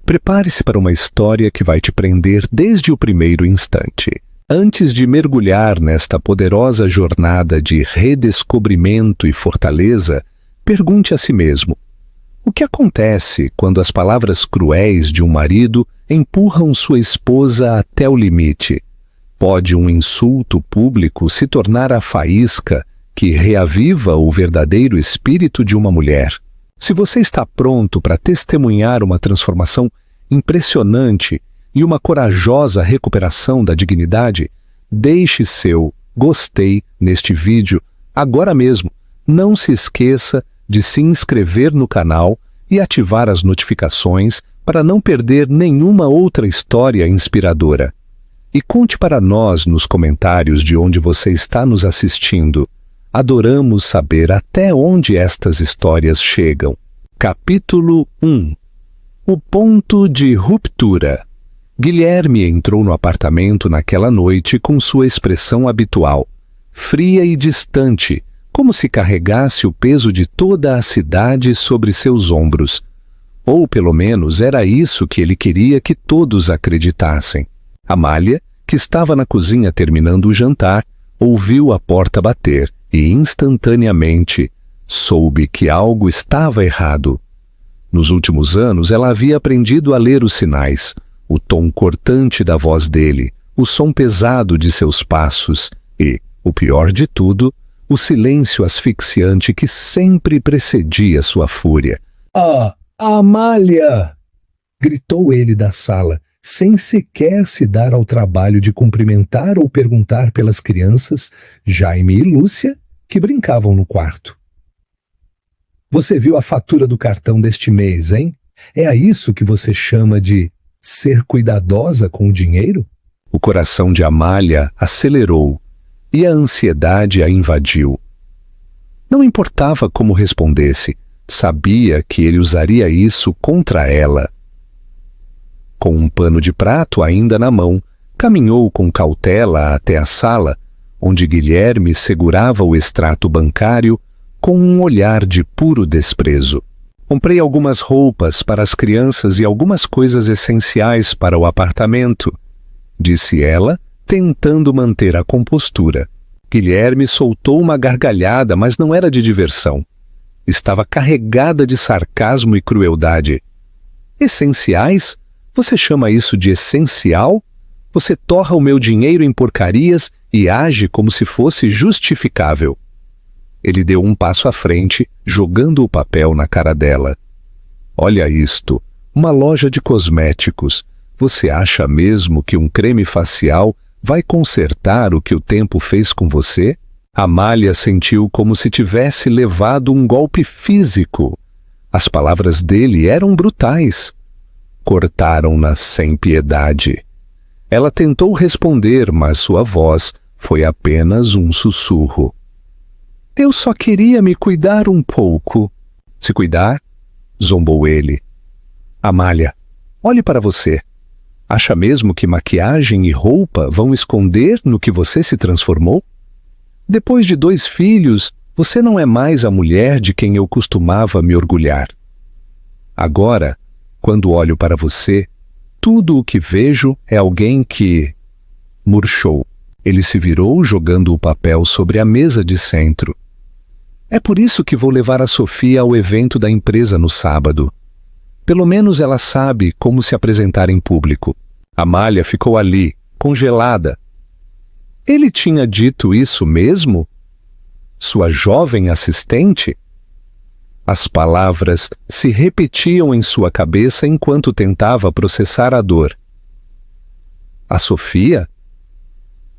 Prepare-se para uma história que vai te prender desde o primeiro instante. Antes de mergulhar nesta poderosa jornada de redescobrimento e fortaleza, pergunte a si mesmo: o que acontece quando as palavras cruéis de um marido empurram sua esposa até o limite? Pode um insulto público se tornar a faísca que reaviva o verdadeiro espírito de uma mulher? Se você está pronto para testemunhar uma transformação impressionante e uma corajosa recuperação da dignidade, deixe seu gostei neste vídeo agora mesmo. Não se esqueça de se inscrever no canal e ativar as notificações para não perder nenhuma outra história inspiradora. E conte para nós nos comentários de onde você está nos assistindo. Adoramos saber até onde estas histórias chegam. Capítulo 1. O ponto de ruptura. Guilherme entrou no apartamento naquela noite com sua expressão habitual, fria e distante, como se carregasse o peso de toda a cidade sobre seus ombros. Ou pelo menos era isso que ele queria que todos acreditassem. Amália, que estava na cozinha terminando o jantar, ouviu a porta bater e instantaneamente soube que algo estava errado. Nos últimos anos ela havia aprendido a ler os sinais, o tom cortante da voz dele, o som pesado de seus passos e, o pior de tudo, o silêncio asfixiante que sempre precedia sua fúria. "Ah, Amália!" gritou ele da sala, sem sequer se dar ao trabalho de cumprimentar ou perguntar pelas crianças, Jaime e Lúcia, que brincavam no quarto. "Você viu a fatura do cartão deste mês, hein? É a isso que você chama de ser cuidadosa com o dinheiro?" O coração de Amália acelerou e a ansiedade a invadiu. Não importava como respondesse, sabia que ele usaria isso contra ela. Com um pano de prato ainda na mão, caminhou com cautela até a sala, onde Guilherme segurava o extrato bancário com um olhar de puro desprezo. "Comprei algumas roupas para as crianças e algumas coisas essenciais para o apartamento", disse ela, tentando manter a compostura. Guilherme soltou uma gargalhada, mas não era de diversão. Estava carregada de sarcasmo e crueldade. "Essenciais? Você chama isso de essencial? Você torra o meu dinheiro em porcarias e age como se fosse justificável." Ele deu um passo à frente, jogando o papel na cara dela. "Olha isto, uma loja de cosméticos. Você acha mesmo que um creme facial vai consertar o que o tempo fez com você?" Amália sentiu como se tivesse levado um golpe físico. As palavras dele eram brutais. Cortaram-na sem piedade. Ela tentou responder, mas sua voz foi apenas um sussurro. "Eu só queria me cuidar um pouco." "Se cuidar?" zombou ele. "Amália, olhe para você. Acha mesmo que maquiagem e roupa vão esconder no que você se transformou? Depois de 2 filhos, você não é mais a mulher de quem eu costumava me orgulhar. Agora, quando olho para você, tudo o que vejo é alguém que..." Murchou. Ele se virou, jogando o papel sobre a mesa de centro. "É por isso que vou levar a Sofia ao evento da empresa no sábado. Pelo menos ela sabe como se apresentar em público." Amália ficou ali, congelada. Ele tinha dito isso mesmo? Sua jovem assistente? As palavras se repetiam em sua cabeça enquanto tentava processar a dor. "A Sofia?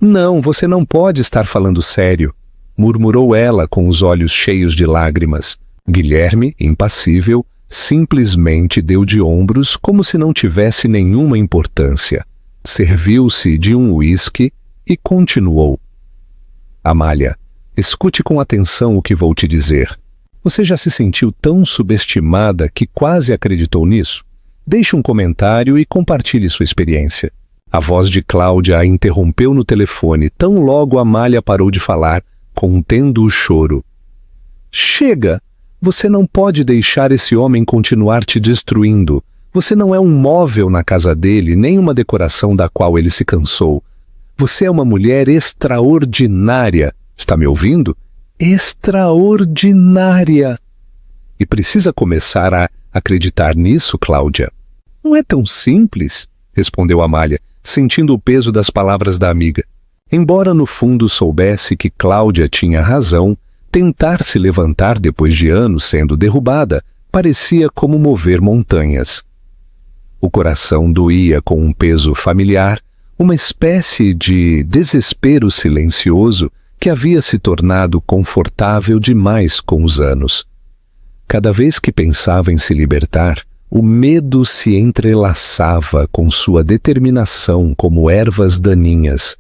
Não, você não pode estar falando sério", murmurou ela com os olhos cheios de lágrimas. Guilherme, impassível, simplesmente deu de ombros como se não tivesse nenhuma importância. Serviu-se de um uísque e continuou. "Amália, escute com atenção o que vou te dizer. Você já se sentiu tão subestimada que quase acreditou nisso? Deixe um comentário e compartilhe sua experiência." A voz de Cláudia a interrompeu no telefone tão logo Amália parou de falar, contendo o choro. "Chega! Você não pode deixar esse homem continuar te destruindo. Você não é um móvel na casa dele, nem uma decoração da qual ele se cansou. Você é uma mulher extraordinária. Está me ouvindo? Extraordinária. E precisa começar a acreditar nisso, Cláudia. Não é tão simples, respondeu Amália, sentindo o peso das palavras da amiga. Embora no fundo soubesse que Cláudia tinha razão, tentar se levantar depois de anos sendo derrubada parecia como mover montanhas. O coração doía com um peso familiar, uma espécie de desespero silencioso que havia se tornado confortável demais com os anos. Cada vez que pensava em se libertar, o medo se entrelaçava com sua determinação como ervas daninhas.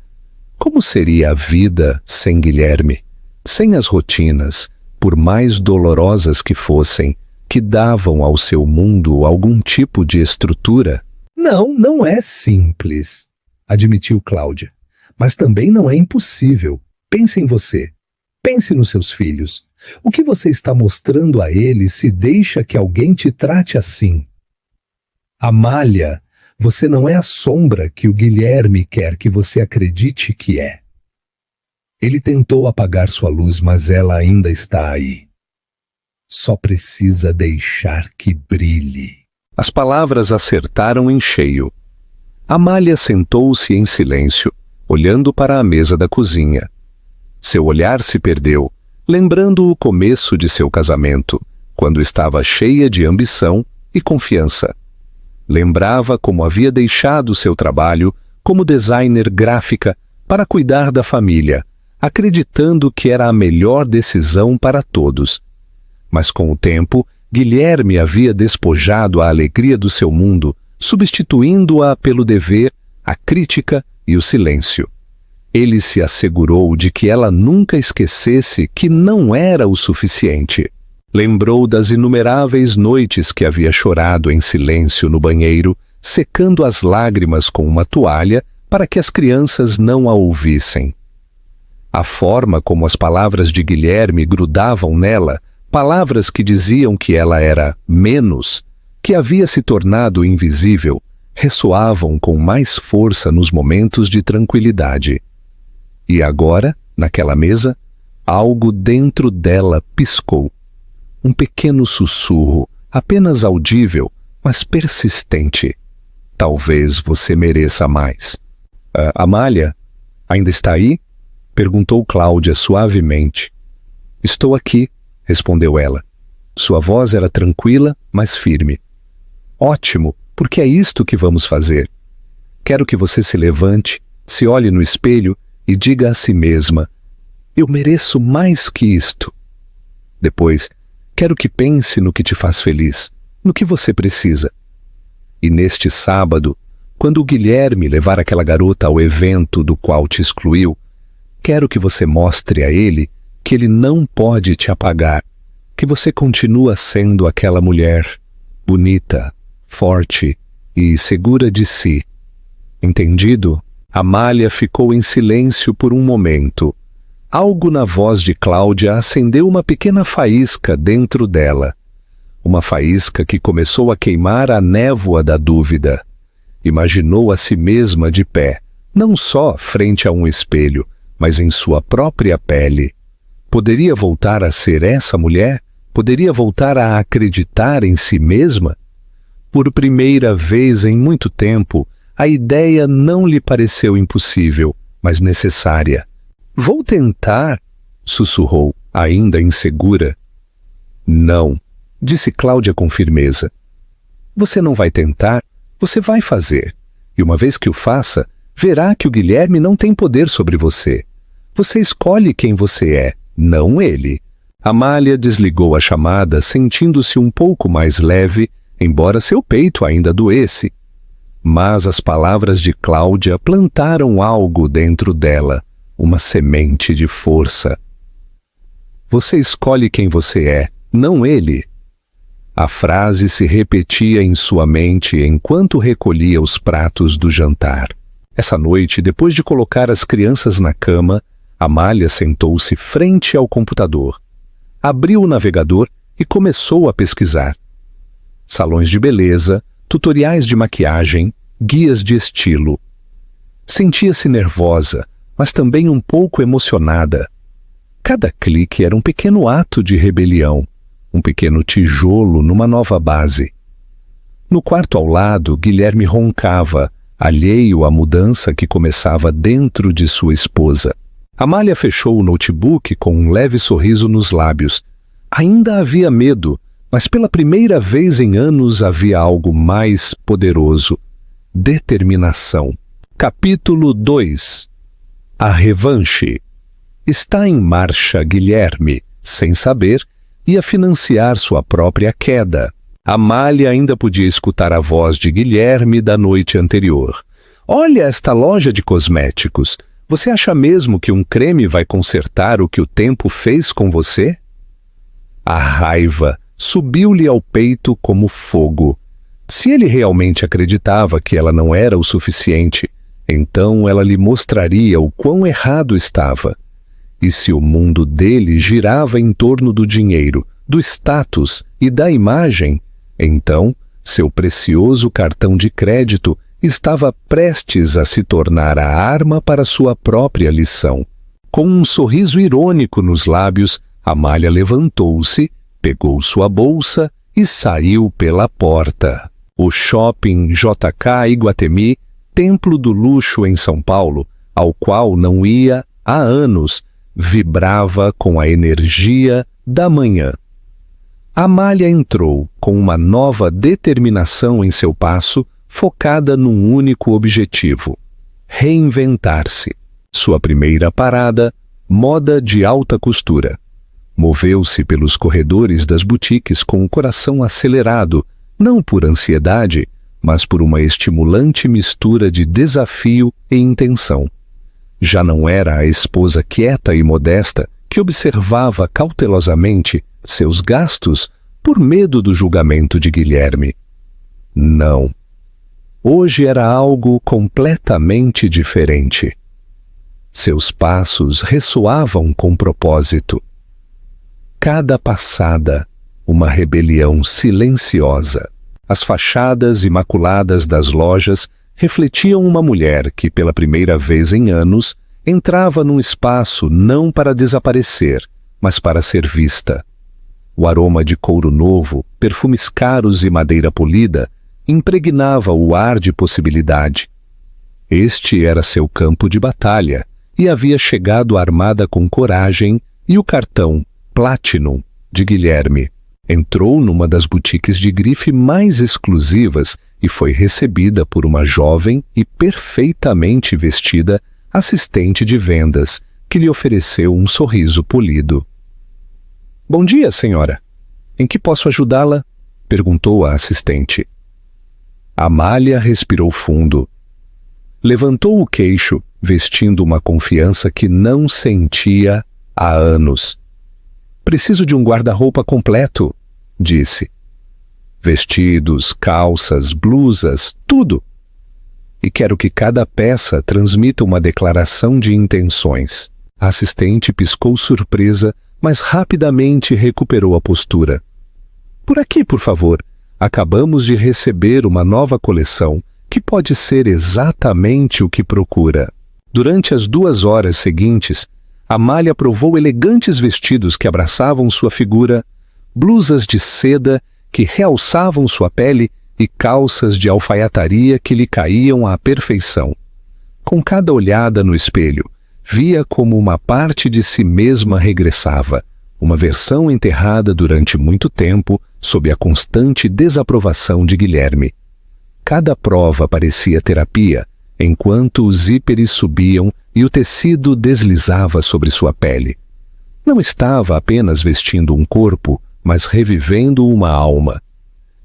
Como seria a vida sem Guilherme? Sem as rotinas, por mais dolorosas que fossem, que davam ao seu mundo algum tipo de estrutura? Não é simples, admitiu Cláudia. Mas também não é impossível. Pense em você. Pense nos seus filhos. O que você está mostrando a eles se deixa que alguém te trate assim? Amália, você não é a sombra que o Guilherme quer que você acredite que é. Ele tentou apagar sua luz, mas ela ainda está aí. Só precisa deixar que brilhe. As palavras acertaram em cheio. Amália sentou-se em silêncio, olhando para a mesa da cozinha. Seu olhar se perdeu, lembrando o começo de seu casamento, quando estava cheia de ambição e confiança. Lembrava como havia deixado seu trabalho como designer gráfica para cuidar da família, acreditando que era a melhor decisão para todos. Mas com o tempo, Guilherme havia despojado a alegria do seu mundo, substituindo-a pelo dever, a crítica e o silêncio. Ele se assegurou de que ela nunca esquecesse que não era o suficiente. Lembrou das inumeráveis noites que havia chorado em silêncio no banheiro, secando as lágrimas com uma toalha para que as crianças não a ouvissem. A forma como as palavras de Guilherme grudavam nela, palavras que diziam que ela era menos, que havia se tornado invisível, ressoavam com mais força nos momentos de tranquilidade. E agora, naquela mesa, algo dentro dela piscou. Um pequeno sussurro, apenas audível, mas persistente. Talvez você mereça mais. Amália, ainda está aí? Perguntou Cláudia suavemente. Estou aqui, respondeu ela. Sua voz era tranquila, mas firme. Ótimo, porque é isto que vamos fazer. Quero que você se levante, se olhe no espelho e diga a si mesma: eu mereço mais que isto. Depois, quero que pense no que te faz feliz, no que você precisa. E neste sábado, quando o Guilherme levar aquela garota ao evento do qual te excluiu, quero que você mostre a ele que ele não pode te apagar, que você continua sendo aquela mulher bonita, forte e segura de si. Entendido? Amália ficou em silêncio por um momento. Algo na voz de Cláudia acendeu uma pequena faísca dentro dela. Uma faísca que começou a queimar a névoa da dúvida. Imaginou a si mesma de pé, não só frente a um espelho, mas em sua própria pele. Poderia voltar a ser essa mulher? Poderia voltar a acreditar em si mesma? Por primeira vez em muito tempo, a ideia não lhe pareceu impossível, mas necessária. Vou tentar, sussurrou, ainda insegura. Não, disse Cláudia com firmeza. Você não vai tentar, você vai fazer. E uma vez que o faça, verá que o Guilherme não tem poder sobre você. Você escolhe quem você é, não ele. Amália desligou a chamada, sentindo-se um pouco mais leve, embora seu peito ainda doesse. Mas as palavras de Cláudia plantaram algo dentro dela, uma semente de força. Você escolhe quem você é, não ele. A frase se repetia em sua mente enquanto recolhia os pratos do jantar. Essa noite, depois de colocar as crianças na cama, Amália sentou-se frente ao computador. Abriu o navegador e começou a pesquisar. Salões de beleza, tutoriais de maquiagem, guias de estilo. Sentia-se nervosa, mas também um pouco emocionada. Cada clique era um pequeno ato de rebelião, um pequeno tijolo numa nova base. No quarto ao lado, Guilherme roncava, alheio à mudança que começava dentro de sua esposa. Amália fechou o notebook com um leve sorriso nos lábios. Ainda havia medo, mas pela primeira vez em anos havia algo mais poderoso: determinação. Capítulo 2. A revanche. Está em marcha Guilherme, sem saber, ia financiar sua própria queda. Amália ainda podia escutar a voz de Guilherme da noite anterior. Olha esta loja de cosméticos. Você acha mesmo que um creme vai consertar o que o tempo fez com você? A raiva subiu-lhe ao peito como fogo. Se ele realmente acreditava que ela não era o suficiente, então ela lhe mostraria o quão errado estava. E se o mundo dele girava em torno do dinheiro, do status e da imagem, então seu precioso cartão de crédito estava prestes a se tornar a arma para sua própria lição. Com um sorriso irônico nos lábios, Amália levantou-se, pegou sua bolsa e saiu pela porta. O shopping JK Iguatemi, templo do luxo em São Paulo, ao qual não ia há anos, vibrava com a energia da manhã. Amália entrou com uma nova determinação em seu passo, focada num único objetivo: reinventar-se. Sua primeira parada, moda de alta costura. Moveu-se pelos corredores das boutiques com o coração acelerado, não por ansiedade, mas por uma estimulante mistura de desafio e intenção. Já não era a esposa quieta e modesta que observava cautelosamente seus gastos por medo do julgamento de Guilherme. Não. Hoje era algo completamente diferente. Seus passos ressoavam com propósito. Cada passada, uma rebelião silenciosa. As fachadas imaculadas das lojas refletiam uma mulher que, pela primeira vez em anos, entrava num espaço não para desaparecer, mas para ser vista. O aroma de couro novo, perfumes caros e madeira polida impregnava o ar de possibilidade. Este era seu campo de batalha e havia chegado armada com coragem e o cartão Platinum de Guilherme. Entrou numa das boutiques de grife mais exclusivas e foi recebida por uma jovem e perfeitamente vestida assistente de vendas, que lhe ofereceu um sorriso polido. "Bom dia, senhora. Em que posso ajudá-la?" perguntou a assistente. Amália respirou fundo. Levantou o queixo, vestindo uma confiança que não sentia há anos. "Preciso de um guarda-roupa completo", disse. "Vestidos, calças, blusas, tudo. E quero que cada peça transmita uma declaração de intenções." A assistente piscou surpresa, mas rapidamente recuperou a postura. "Por aqui, por favor. Acabamos de receber uma nova coleção que pode ser exatamente o que procura." Durante as 2 horas seguintes, Amália provou elegantes vestidos que abraçavam sua figura, blusas de seda que realçavam sua pele e calças de alfaiataria que lhe caíam à perfeição. Com cada olhada no espelho, via como uma parte de si mesma regressava, uma versão enterrada durante muito tempo sob a constante desaprovação de Guilherme. Cada prova parecia terapia, enquanto os zíperes subiam e o tecido deslizava sobre sua pele. Não estava apenas vestindo um corpo, mas revivendo uma alma.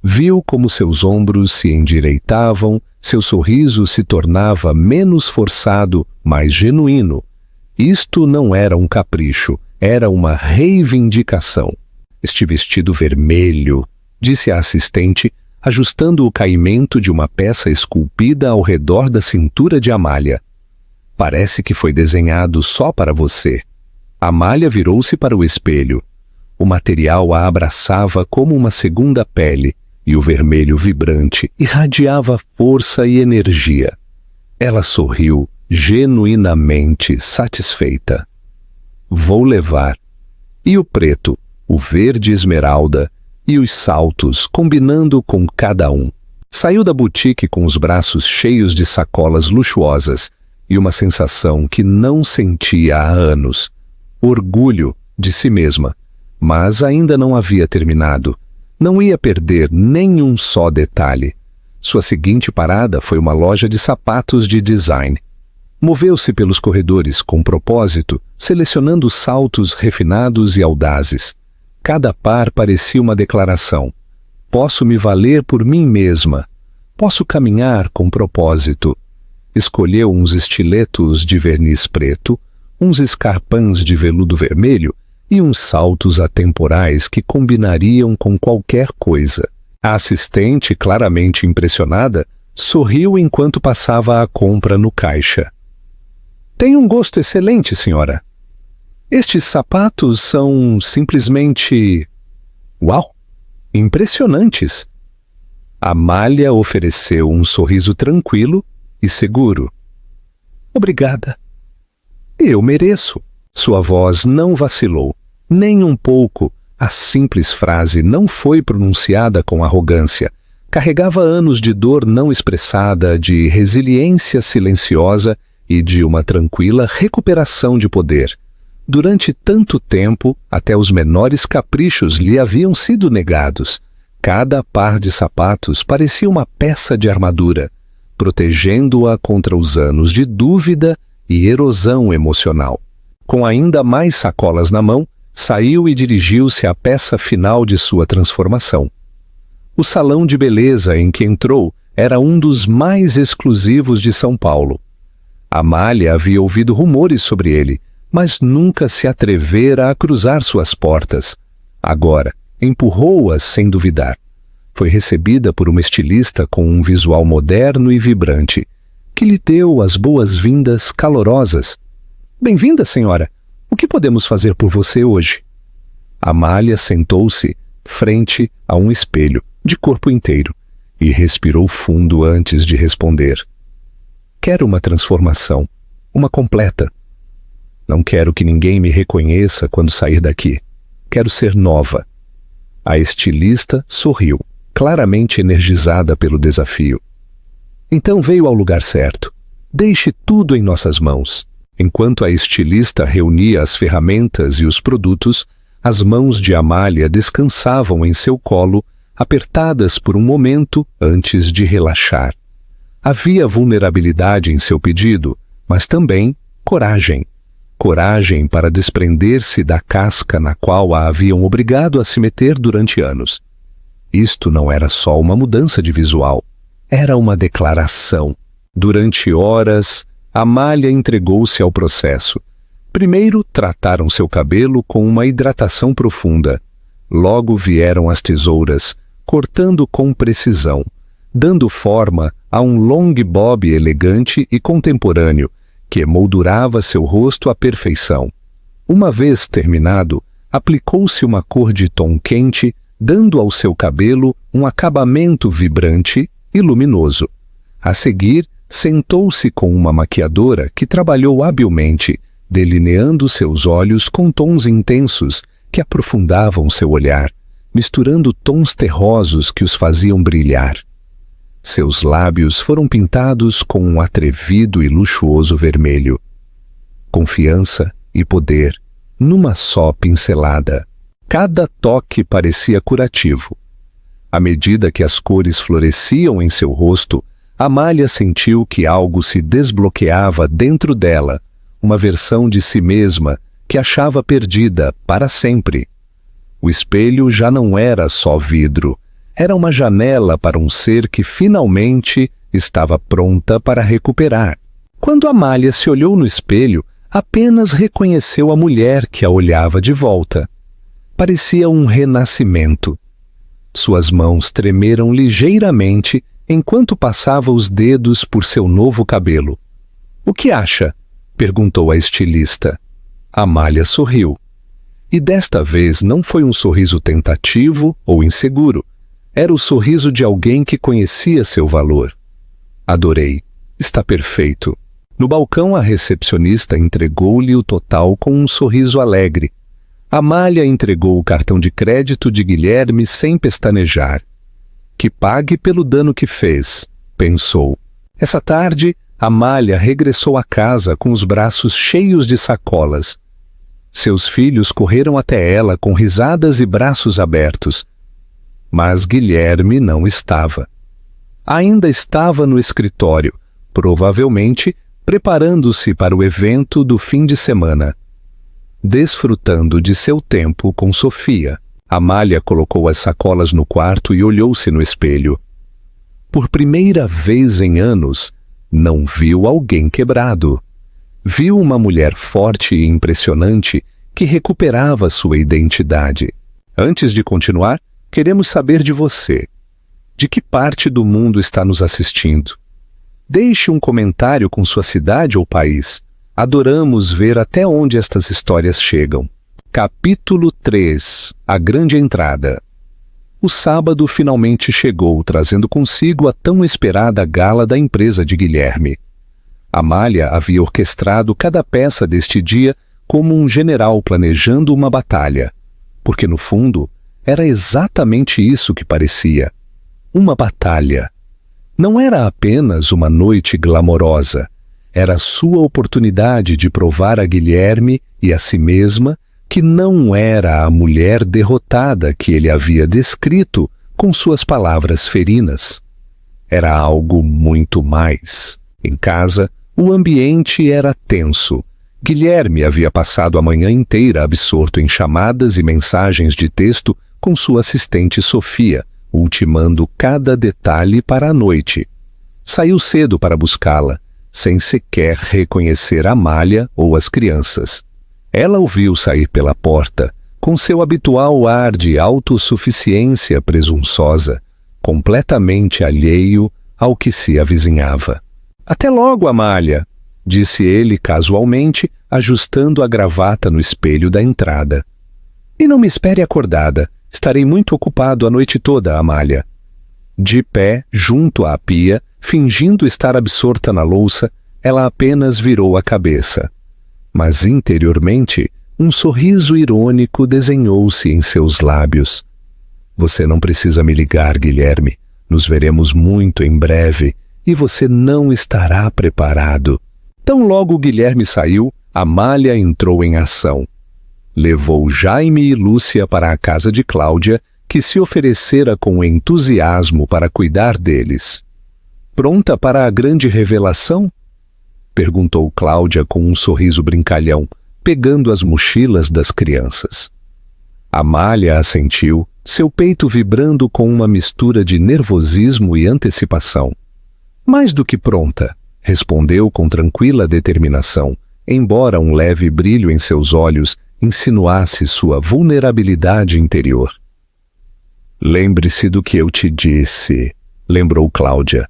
Viu como seus ombros se endireitavam, seu sorriso se tornava menos forçado, mais genuíno. Isto não era um capricho, era uma reivindicação. "Este vestido vermelho", disse a assistente, ajustando o caimento de uma peça esculpida ao redor da cintura de Amália. "Parece que foi desenhado só para você." Amália virou-se para o espelho. O material a abraçava como uma segunda pele, e o vermelho vibrante irradiava força e energia. Ela sorriu, genuinamente satisfeita. Vou levar. E o preto, o verde esmeralda e os saltos combinando com cada um. Saiu da boutique com os braços cheios de sacolas luxuosas e uma sensação que não sentia há anos. Orgulho de si mesma. Mas ainda não havia terminado. Não ia perder nenhum só detalhe. Sua seguinte parada foi uma loja de sapatos de design. Moveu-se pelos corredores com propósito, selecionando saltos refinados e audazes. Cada par parecia uma declaração. Posso me valer por mim mesma. Posso caminhar com propósito. Escolheu uns estiletos de verniz preto, uns escarpins de veludo vermelho e uns saltos atemporais que combinariam com qualquer coisa. A assistente, claramente impressionada, sorriu enquanto passava a compra no caixa. Tem um gosto excelente, senhora. Estes sapatos são simplesmente... Uau! Impressionantes! Amália ofereceu um sorriso tranquilo e seguro. Obrigada. Eu mereço. Sua voz não vacilou, nem um pouco. A simples frase não foi pronunciada com arrogância. Carregava anos de dor não expressada, de resiliência silenciosa e de uma tranquila recuperação de poder. Durante tanto tempo, até os menores caprichos lhe haviam sido negados. Cada par de sapatos parecia uma peça de armadura, protegendo-a contra os anos de dúvida e erosão emocional. Com ainda mais sacolas na mão, saiu e dirigiu-se à peça final de sua transformação. O salão de beleza em que entrou era um dos mais exclusivos de São Paulo. Amália havia ouvido rumores sobre ele, mas nunca se atrevera a cruzar suas portas. Agora, empurrou-as sem duvidar. Foi recebida por uma estilista com um visual moderno e vibrante, que lhe deu as boas-vindas calorosas. Bem-vinda, senhora. O que podemos fazer por você hoje? Amália sentou-se frente a um espelho, de corpo inteiro, e respirou fundo antes de responder. Quero uma transformação, uma completa. Não quero que ninguém me reconheça quando sair daqui. Quero ser nova. A estilista sorriu, claramente energizada pelo desafio. Então veio ao lugar certo. Deixe tudo em nossas mãos. Enquanto a estilista reunia as ferramentas e os produtos, as mãos de Amália descansavam em seu colo, apertadas por um momento antes de relaxar. Havia vulnerabilidade em seu pedido, mas também coragem. Coragem para desprender-se da casca na qual a haviam obrigado a se meter durante anos. Isto não era só uma mudança de visual, era uma declaração. Durante horas, Amália entregou-se ao processo. Primeiro, trataram seu cabelo com uma hidratação profunda. Logo vieram as tesouras, cortando com precisão, dando forma a um long bob elegante e contemporâneo, que emoldurava seu rosto à perfeição. Uma vez terminado, aplicou-se uma cor de tom quente, dando ao seu cabelo um acabamento vibrante e luminoso. A seguir, sentou-se com uma maquiadora que trabalhou habilmente, delineando seus olhos com tons intensos que aprofundavam seu olhar, misturando tons terrosos que os faziam brilhar. Seus lábios foram pintados com um atrevido e luxuoso vermelho. Confiança e poder, numa só pincelada. Cada toque parecia curativo. À medida que as cores floresciam em seu rosto, Amália sentiu que algo se desbloqueava dentro dela, uma versão de si mesma que achava perdida para sempre. O espelho já não era só vidro, era uma janela para um ser que finalmente estava pronta para recuperar. Quando Amália se olhou no espelho, apenas reconheceu a mulher que a olhava de volta. Parecia um renascimento. Suas mãos tremeram ligeiramente enquanto passava os dedos por seu novo cabelo. "O que acha?" perguntou a estilista. Amália sorriu. E desta vez não foi um sorriso tentativo ou inseguro. Era o sorriso de alguém que conhecia seu valor. Adorei. Está perfeito. No balcão, a recepcionista entregou-lhe o total com um sorriso alegre. Amália entregou o cartão de crédito de Guilherme sem pestanejar. Que pague pelo dano que fez, pensou. Essa tarde, Amália regressou à casa com os braços cheios de sacolas. Seus filhos correram até ela com risadas e braços abertos. Mas Guilherme não estava. Ainda estava no escritório, provavelmente preparando-se para o evento do fim de semana. Desfrutando de seu tempo com Sofia, Amália colocou as sacolas no quarto e olhou-se no espelho. Por primeira vez em anos, não viu alguém quebrado. Viu uma mulher forte e impressionante que recuperava sua identidade. Antes de continuar, queremos saber de você. De que parte do mundo está nos assistindo? Deixe um comentário com sua cidade ou país. Adoramos ver até onde estas histórias chegam. Capítulo 3. A Grande Entrada. O sábado finalmente chegou, trazendo consigo a tão esperada gala da empresa de Guilherme. Amália havia orquestrado cada peça deste dia como um general planejando uma batalha, porque no fundo era exatamente isso que parecia. Uma batalha. Não era apenas uma noite glamourosa. Era sua oportunidade de provar a Guilherme e a si mesma que não era a mulher derrotada que ele havia descrito com suas palavras ferinas. Era algo muito mais. Em casa, o ambiente era tenso. Guilherme havia passado a manhã inteira absorto em chamadas e mensagens de texto com sua assistente Sofia, ultimando cada detalhe para a noite. Saiu cedo para buscá-la, sem sequer reconhecer Amália ou as crianças. Ela o viu sair pela porta, com seu habitual ar de autossuficiência presunçosa, completamente alheio ao que se avizinhava. "Até logo, Amália", disse ele casualmente, ajustando a gravata no espelho da entrada. "E não me espere acordada. Estarei muito ocupado a noite toda, Amália." De pé, junto à pia, fingindo estar absorta na louça, ela apenas virou a cabeça. Mas interiormente, um sorriso irônico desenhou-se em seus lábios. "Você não precisa me ligar, Guilherme. Nos veremos muito em breve e você não estará preparado." Tão logo Guilherme saiu, Amália entrou em ação. Levou Jaime e Lúcia para a casa de Cláudia, que se oferecera com entusiasmo para cuidar deles. "Pronta para a grande revelação?" perguntou Cláudia com um sorriso brincalhão, pegando as mochilas das crianças. Amália assentiu, seu peito vibrando com uma mistura de nervosismo e antecipação. "Mais do que pronta", respondeu com tranquila determinação, embora um leve brilho em seus olhos insinuasse sua vulnerabilidade interior. "Lembre-se do que eu te disse", lembrou Cláudia.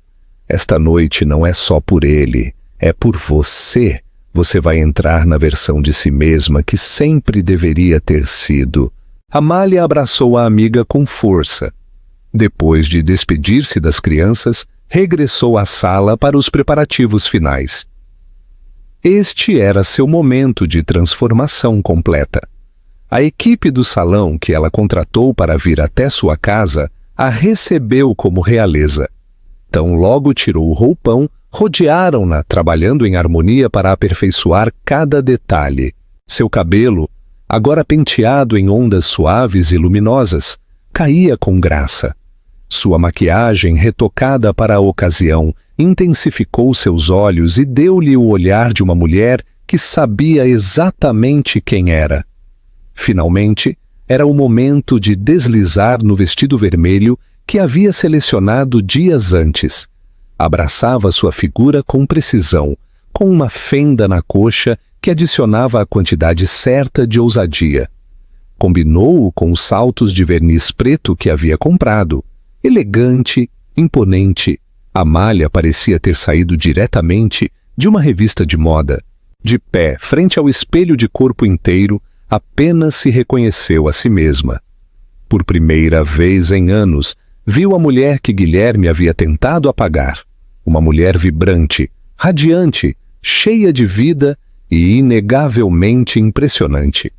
"Esta noite não é só por ele, é por você. Você vai entrar na versão de si mesma que sempre deveria ter sido." Amália abraçou a amiga com força. Depois de despedir-se das crianças, regressou à sala para os preparativos finais. Este era seu momento de transformação completa. A equipe do salão que ela contratou para vir até sua casa a recebeu como realeza. Tão logo tirou o roupão, rodearam-na, trabalhando em harmonia para aperfeiçoar cada detalhe. Seu cabelo, agora penteado em ondas suaves e luminosas, caía com graça. Sua maquiagem, retocada para a ocasião, intensificou seus olhos e deu-lhe o olhar de uma mulher que sabia exatamente quem era. Finalmente, era o momento de deslizar no vestido vermelho que havia selecionado dias antes. Abraçava sua figura com precisão, com uma fenda na coxa que adicionava a quantidade certa de ousadia. Combinou-o com os saltos de verniz preto que havia comprado. Elegante, imponente, Amália parecia ter saído diretamente de uma revista de moda. De pé, frente ao espelho de corpo inteiro, apenas se reconheceu a si mesma. Por primeira vez em anos, viu a mulher que Guilherme havia tentado apagar. Uma mulher vibrante, radiante, cheia de vida e inegavelmente impressionante.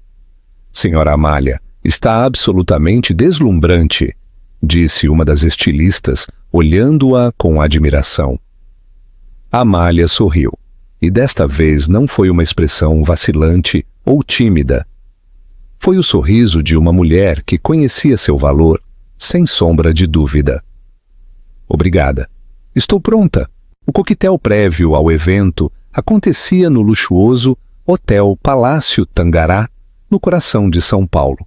Senhora Amália, está absolutamente deslumbrante, disse uma das estilistas, olhando-a com admiração. Amália sorriu, e desta vez não foi uma expressão vacilante ou tímida. Foi o sorriso de uma mulher que conhecia seu valor, sem sombra de dúvida. Obrigada. Estou pronta. O coquetel prévio ao evento acontecia no luxuoso Hotel Palácio Tangará, no coração de São Paulo.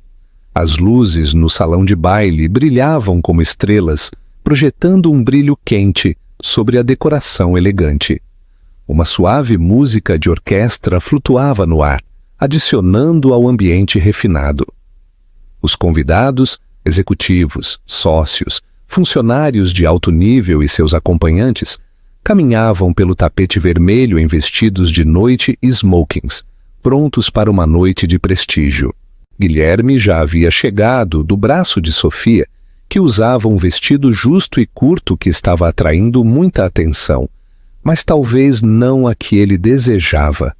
As luzes no salão de baile brilhavam como estrelas, projetando um brilho quente sobre a decoração elegante. Uma suave música de orquestra flutuava no ar, adicionando ao ambiente refinado. Os convidados, executivos, sócios, funcionários de alto nível e seus acompanhantes caminhavam pelo tapete vermelho em vestidos de noite e smokings, prontos para uma noite de prestígio. Guilherme já havia chegado do braço de Sofia, que usava um vestido justo e curto que estava atraindo muita atenção, mas talvez não a que ele desejava.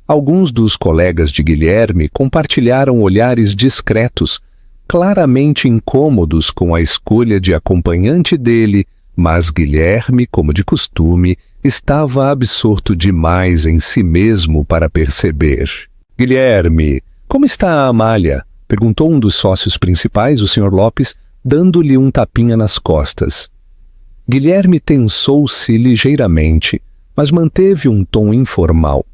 Alguns dos colegas de Guilherme compartilharam olhares discretos, claramente incômodos com a escolha de acompanhante dele, mas Guilherme, como de costume, estava absorto demais em si mesmo para perceber. Guilherme, como está a Amália? Perguntou um dos sócios principais, o Sr. Lopes, dando-lhe um tapinha nas costas. Guilherme tensou-se ligeiramente, mas manteve um tom informal.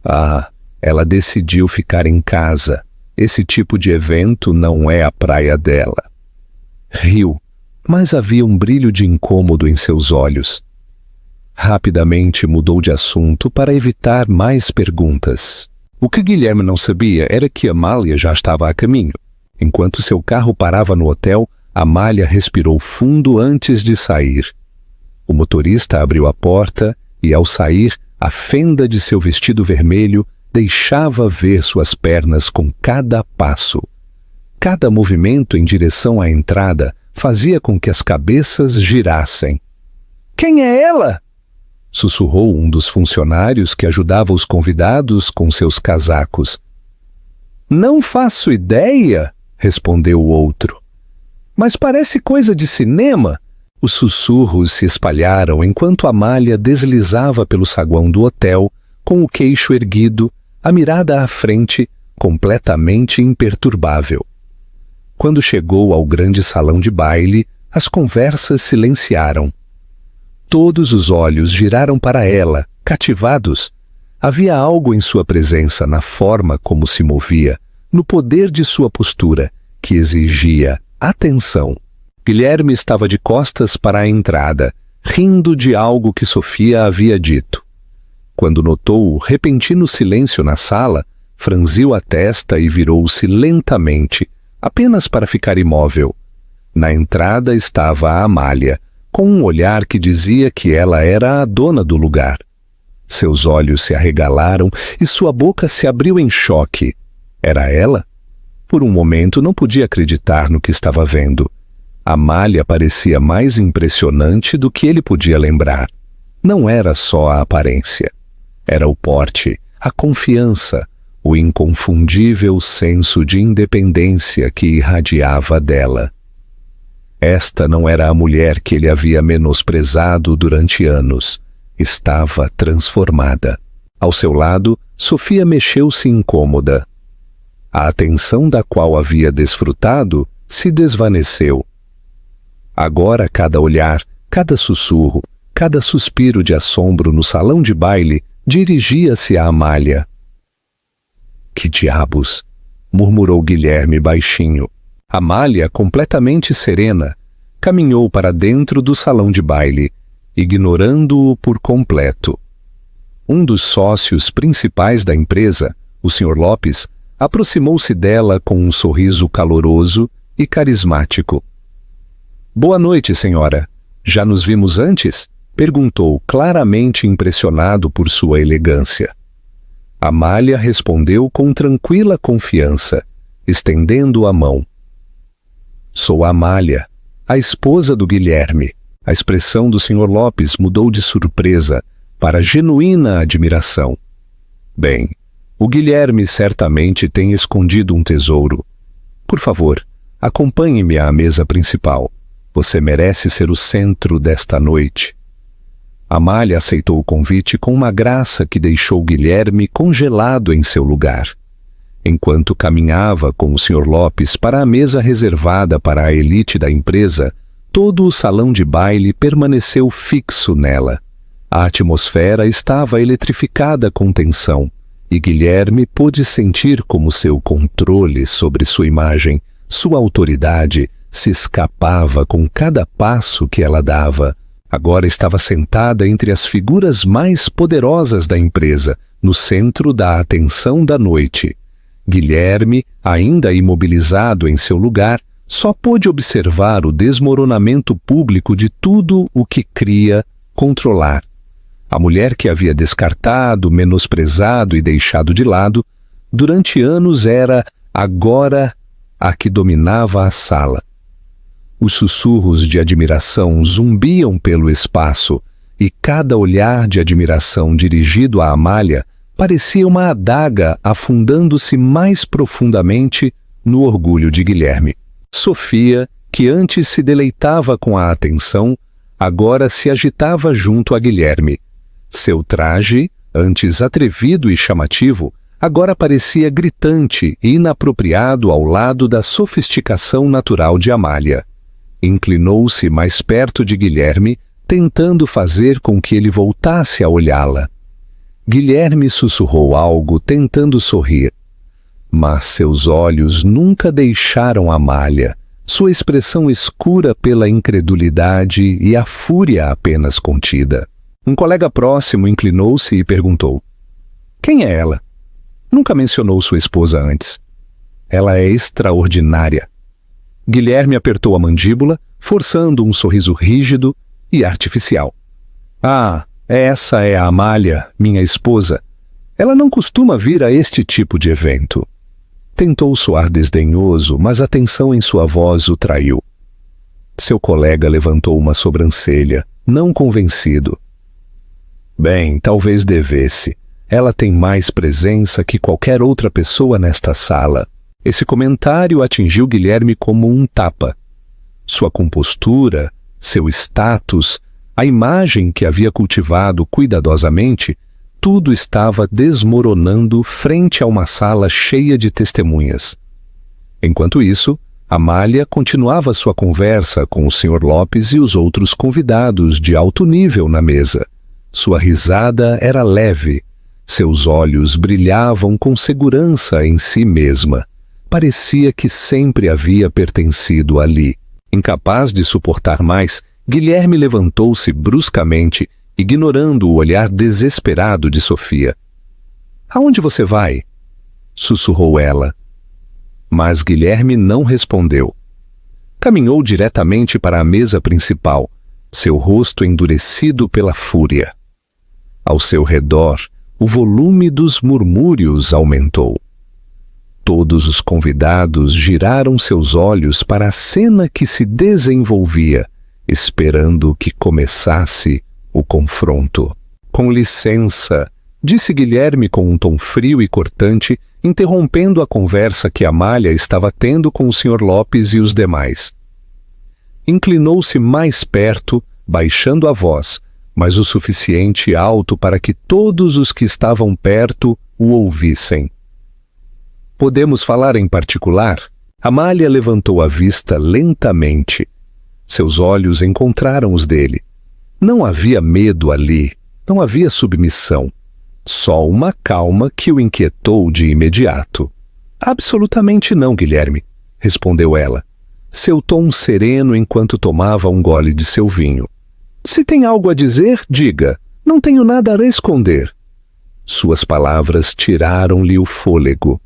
Ah, ela decidiu ficar em casa. Esse tipo de evento não é a praia dela. Riu, mas havia um brilho de incômodo em seus olhos. Rapidamente mudou de assunto para evitar mais perguntas. O que Guilherme não sabia era que Amália já estava a caminho. Enquanto seu carro parava no hotel, Amália respirou fundo antes de sair. O motorista abriu a porta e, ao sair, a fenda de seu vestido vermelho deixava ver suas pernas com cada passo. Cada movimento em direção à entrada fazia com que as cabeças girassem. — Quem é ela? — sussurrou um dos funcionários que ajudava os convidados com seus casacos. — Não faço ideia — respondeu o outro. — Mas parece coisa de cinema. Os sussurros se espalharam enquanto Amália deslizava pelo saguão do hotel, com o queixo erguido, a mirada à frente, completamente imperturbável. Quando chegou ao grande salão de baile, as conversas silenciaram. Todos os olhos giraram para ela, cativados. Havia algo em sua presença, na forma como se movia, no poder de sua postura, que exigia atenção. Guilherme estava de costas para a entrada, rindo de algo que Sofia havia dito. Quando notou o repentino silêncio na sala, franziu a testa e virou-se lentamente, apenas para ficar imóvel. Na entrada estava a Amália, com um olhar que dizia que ela era a dona do lugar. Seus olhos se arregalaram e sua boca se abriu em choque. Era ela? Por um momento não podia acreditar no que estava vendo. Amália parecia mais impressionante do que ele podia lembrar. Não era só a aparência. Era o porte, a confiança, o inconfundível senso de independência que irradiava dela. Esta não era a mulher que ele havia menosprezado durante anos. Estava transformada. Ao seu lado, Sofia mexeu-se incômoda. A atenção da qual havia desfrutado se desvaneceu. Agora cada olhar, cada sussurro, cada suspiro de assombro no salão de baile dirigia-se a Amália. — Que diabos! Murmurou Guilherme baixinho. Amália, completamente serena, caminhou para dentro do salão de baile, ignorando-o por completo. Um dos sócios principais da empresa, o Sr. Lopes, aproximou-se dela com um sorriso caloroso e carismático. — Boa noite, senhora. Já nos vimos antes? Perguntou, claramente impressionado por sua elegância. Amália respondeu com tranquila confiança, estendendo a mão. — Sou Amália, a esposa do Guilherme. A expressão do Sr. Lopes mudou de surpresa para genuína admiração. Bem, o Guilherme certamente tem escondido um tesouro. Por favor, acompanhe-me à mesa principal. Você merece ser o centro desta noite. Amália aceitou o convite com uma graça que deixou Guilherme congelado em seu lugar. Enquanto caminhava com o Sr. Lopes para a mesa reservada para a elite da empresa, todo o salão de baile permaneceu fixo nela. A atmosfera estava eletrificada com tensão, e Guilherme pôde sentir como seu controle sobre sua imagem, sua autoridade, se escapava com cada passo que ela dava. Agora estava sentada entre as figuras mais poderosas da empresa, no centro da atenção da noite. Guilherme, ainda imobilizado em seu lugar, só pôde observar o desmoronamento público de tudo o que cria controlar. A mulher que havia descartado, menosprezado e deixado de lado, durante anos era, agora, a que dominava a sala. Os sussurros de admiração zumbiam pelo espaço, e cada olhar de admiração dirigido a Amália parecia uma adaga afundando-se mais profundamente no orgulho de Guilherme. Sofia, que antes se deleitava com a atenção, agora se agitava junto a Guilherme. Seu traje, antes atrevido e chamativo, agora parecia gritante e inapropriado ao lado da sofisticação natural de Amália. Inclinou-se mais perto de Guilherme, tentando fazer com que ele voltasse a olhá-la. Guilherme sussurrou algo, tentando sorrir. Mas seus olhos nunca deixaram Amália, sua expressão escura pela incredulidade e a fúria apenas contida. Um colega próximo inclinou-se e perguntou: "Quem é ela? Nunca mencionou sua esposa antes." "Ela é extraordinária." Guilherme apertou a mandíbula, forçando um sorriso rígido e artificial. "Ah, essa é a Amália, minha esposa. Ela não costuma vir a este tipo de evento." Tentou soar desdenhoso, mas a tensão em sua voz o traiu. Seu colega levantou uma sobrancelha, não convencido. "Bem, talvez devesse. Ela tem mais presença que qualquer outra pessoa nesta sala." Esse comentário atingiu Guilherme como um tapa. Sua compostura, seu status, a imagem que havia cultivado cuidadosamente, tudo estava desmoronando frente a uma sala cheia de testemunhas. Enquanto isso, Amália continuava sua conversa com o Sr. Lopes e os outros convidados de alto nível na mesa. Sua risada era leve, seus olhos brilhavam com segurança em si mesma. Parecia que sempre havia pertencido ali. Incapaz de suportar mais, Guilherme levantou-se bruscamente, ignorando o olhar desesperado de Sofia. "Aonde você vai?" sussurrou ela. Mas Guilherme não respondeu. Caminhou diretamente para a mesa principal, seu rosto endurecido pela fúria. Ao seu redor, o volume dos murmúrios aumentou. Todos os convidados giraram seus olhos para a cena que se desenvolvia, esperando que começasse o confronto. "Com licença", disse Guilherme com um tom frio e cortante, interrompendo a conversa que Amália estava tendo com o Sr. Lopes e os demais. Inclinou-se mais perto, baixando a voz, mas o suficiente alto para que todos os que estavam perto o ouvissem. "Podemos falar em particular?" Amália levantou a vista lentamente. Seus olhos encontraram os dele. Não havia medo ali, não havia submissão. Só uma calma que o inquietou de imediato. "Absolutamente não, Guilherme", respondeu ela, seu tom sereno enquanto tomava um gole de seu vinho. "Se tem algo a dizer, diga. Não tenho nada a esconder." Suas palavras tiraram-lhe o fôlego.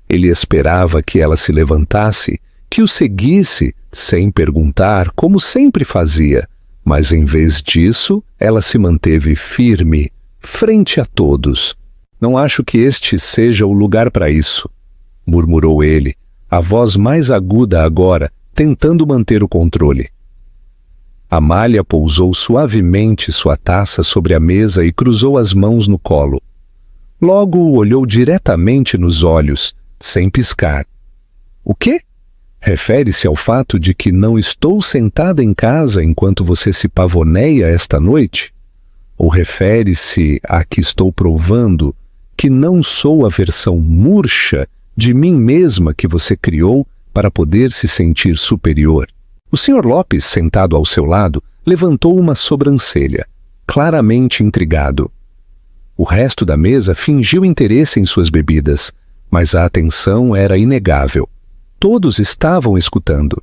Ele esperava que ela se levantasse, que o seguisse, sem perguntar, como sempre fazia, mas em vez disso, ela se manteve firme, frente a todos. "Não acho que este seja o lugar para isso", murmurou ele, a voz mais aguda agora, tentando manter o controle. Amália pousou suavemente sua taça sobre a mesa e cruzou as mãos no colo. Logo o olhou diretamente nos olhos, sem piscar. O quê? Refere-se ao fato de que não estou sentada em casa enquanto você se pavoneia esta noite? Ou refere-se a que estou provando que não sou a versão murcha de mim mesma que você criou para poder se sentir superior? O Sr. Lopes, sentado ao seu lado, levantou uma sobrancelha, claramente intrigado. O resto da mesa fingiu interesse em suas bebidas, mas a atenção era inegável. Todos estavam escutando.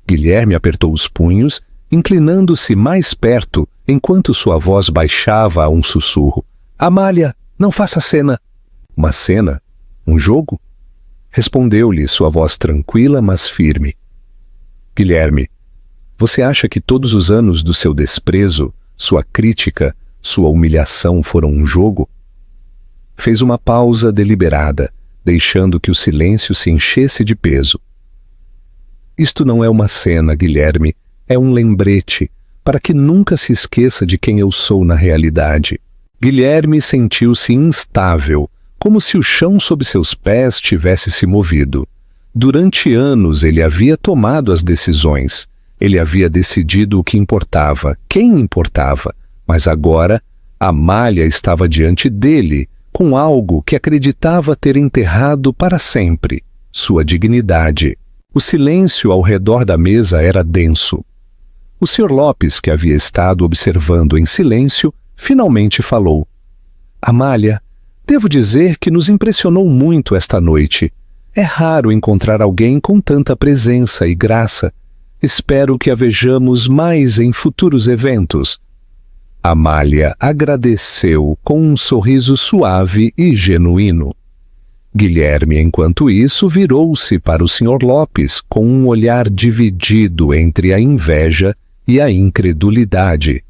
Guilherme apertou os punhos, inclinando-se mais perto, enquanto sua voz baixava a um sussurro. Amália, não faça cena. Uma cena? Um jogo? Respondeu-lhe sua voz tranquila, mas firme. Guilherme, você acha que todos os anos do seu desprezo, sua crítica, sua humilhação foram um jogo? Fez uma pausa deliberada, deixando que o silêncio se enchesse de peso. Isto não é uma cena, Guilherme, é um lembrete, para que nunca se esqueça de quem eu sou na realidade. Guilherme sentiu-se instável, como se o chão sob seus pés tivesse se movido. Durante anos ele havia tomado as decisões, ele havia decidido o que importava, quem importava, mas agora Amália estava diante dele, com algo que acreditava ter enterrado para sempre, sua dignidade. O silêncio ao redor da mesa era denso. O Sr. Lopes, que havia estado observando em silêncio, finalmente falou. Amália, devo dizer que nos impressionou muito esta noite. É raro encontrar alguém com tanta presença e graça. Espero que a vejamos mais em futuros eventos. Amália agradeceu com um sorriso suave e genuíno. Guilherme, enquanto isso, virou-se para o Sr. Lopes com um olhar dividido entre a inveja e a incredulidade.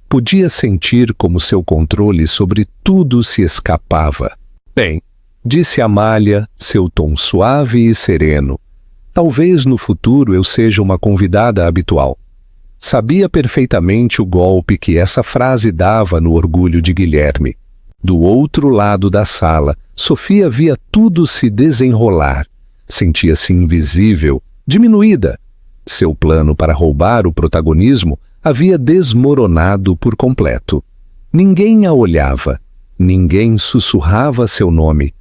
Podia sentir como seu controle sobre tudo se escapava. Bem, disse Amália, seu tom suave e sereno. Talvez no futuro eu seja uma convidada habitual. Sabia perfeitamente o golpe que essa frase dava no orgulho de Guilherme. Do outro lado da sala, Sofia via tudo se desenrolar. Sentia-se invisível, diminuída. Seu plano para roubar o protagonismo havia desmoronado por completo. Ninguém a olhava, ninguém sussurrava seu nome.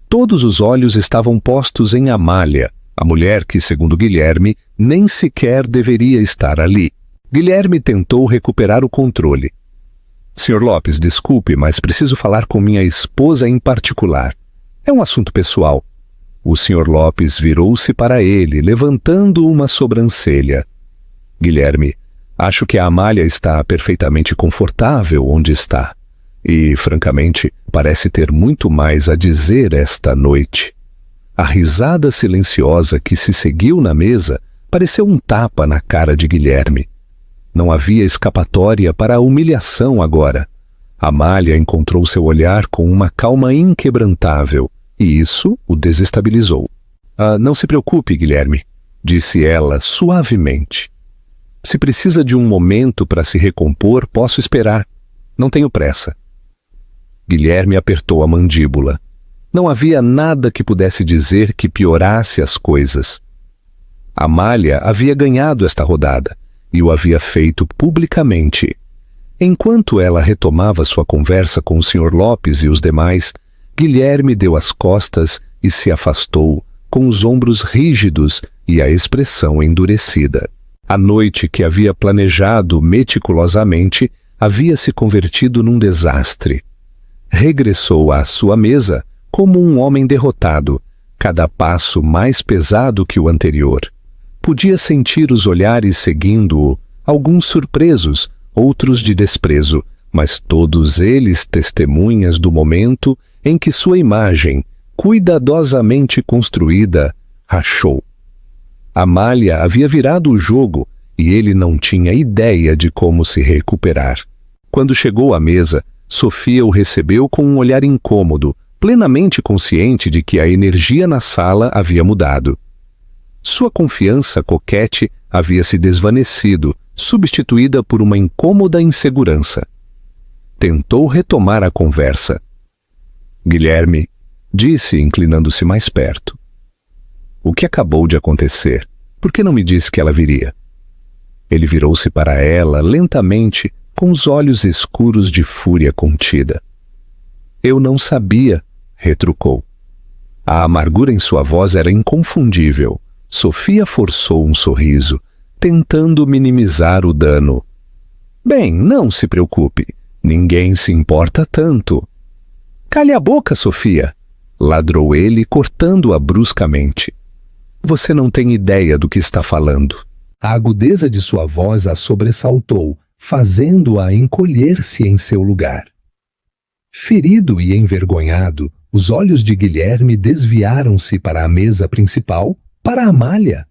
Todos os olhos estavam postos em Amália, a mulher que, segundo Guilherme, nem sequer deveria estar ali. Guilherme tentou recuperar o controle. Sr. Lopes, desculpe, mas preciso falar com minha esposa em particular. É um assunto pessoal. O Sr. Lopes virou-se para ele, levantando uma sobrancelha. Guilherme, acho que a Amália está perfeitamente confortável onde está. E, francamente, parece ter muito mais a dizer esta noite. A risada silenciosa que se seguiu na mesa pareceu um tapa na cara de Guilherme. Não havia escapatória para a humilhação agora. Amália encontrou seu olhar com uma calma inquebrantável, e isso o desestabilizou. Não se preocupe, Guilherme, disse ela suavemente. Se precisa de um momento para se recompor, posso esperar. Não tenho pressa. Guilherme apertou a mandíbula. Não havia nada que pudesse dizer que piorasse as coisas. Amália havia ganhado esta rodada, e o havia feito publicamente. Enquanto ela retomava sua conversa com o Sr. Lopes e os demais, Guilherme deu as costas e se afastou, com os ombros rígidos e a expressão endurecida. A noite que havia planejado meticulosamente havia se convertido num desastre. Regressou à sua mesa como um homem derrotado, cada passo mais pesado que o anterior. Podia sentir os olhares seguindo-o, alguns surpresos, outros de desprezo, mas todos eles testemunhas do momento em que sua imagem, cuidadosamente construída, rachou. Amália havia virado o jogo e ele não tinha ideia de como se recuperar. Quando chegou à mesa, Sofia o recebeu com um olhar incômodo, plenamente consciente de que a energia na sala havia mudado. Sua confiança coquete havia se desvanecido, substituída por uma incômoda insegurança. Tentou retomar a conversa. Guilherme, disse, inclinando-se mais perto. O que acabou de acontecer? Por que não me disse que ela viria? Ele virou-se para ela lentamente, com os olhos escuros de fúria contida. Eu não sabia, retrucou. A amargura em sua voz era inconfundível. Sofia forçou um sorriso, tentando minimizar o dano. Bem, não se preocupe. Ninguém se importa tanto. Cale a boca, Sofia! Ladrou ele, cortando-a bruscamente. Você não tem ideia do que está falando. A agudeza de sua voz a sobressaltou, fazendo-a encolher-se em seu lugar. Ferido e envergonhado, os olhos de Guilherme desviaram-se para a mesa principal, para Amália.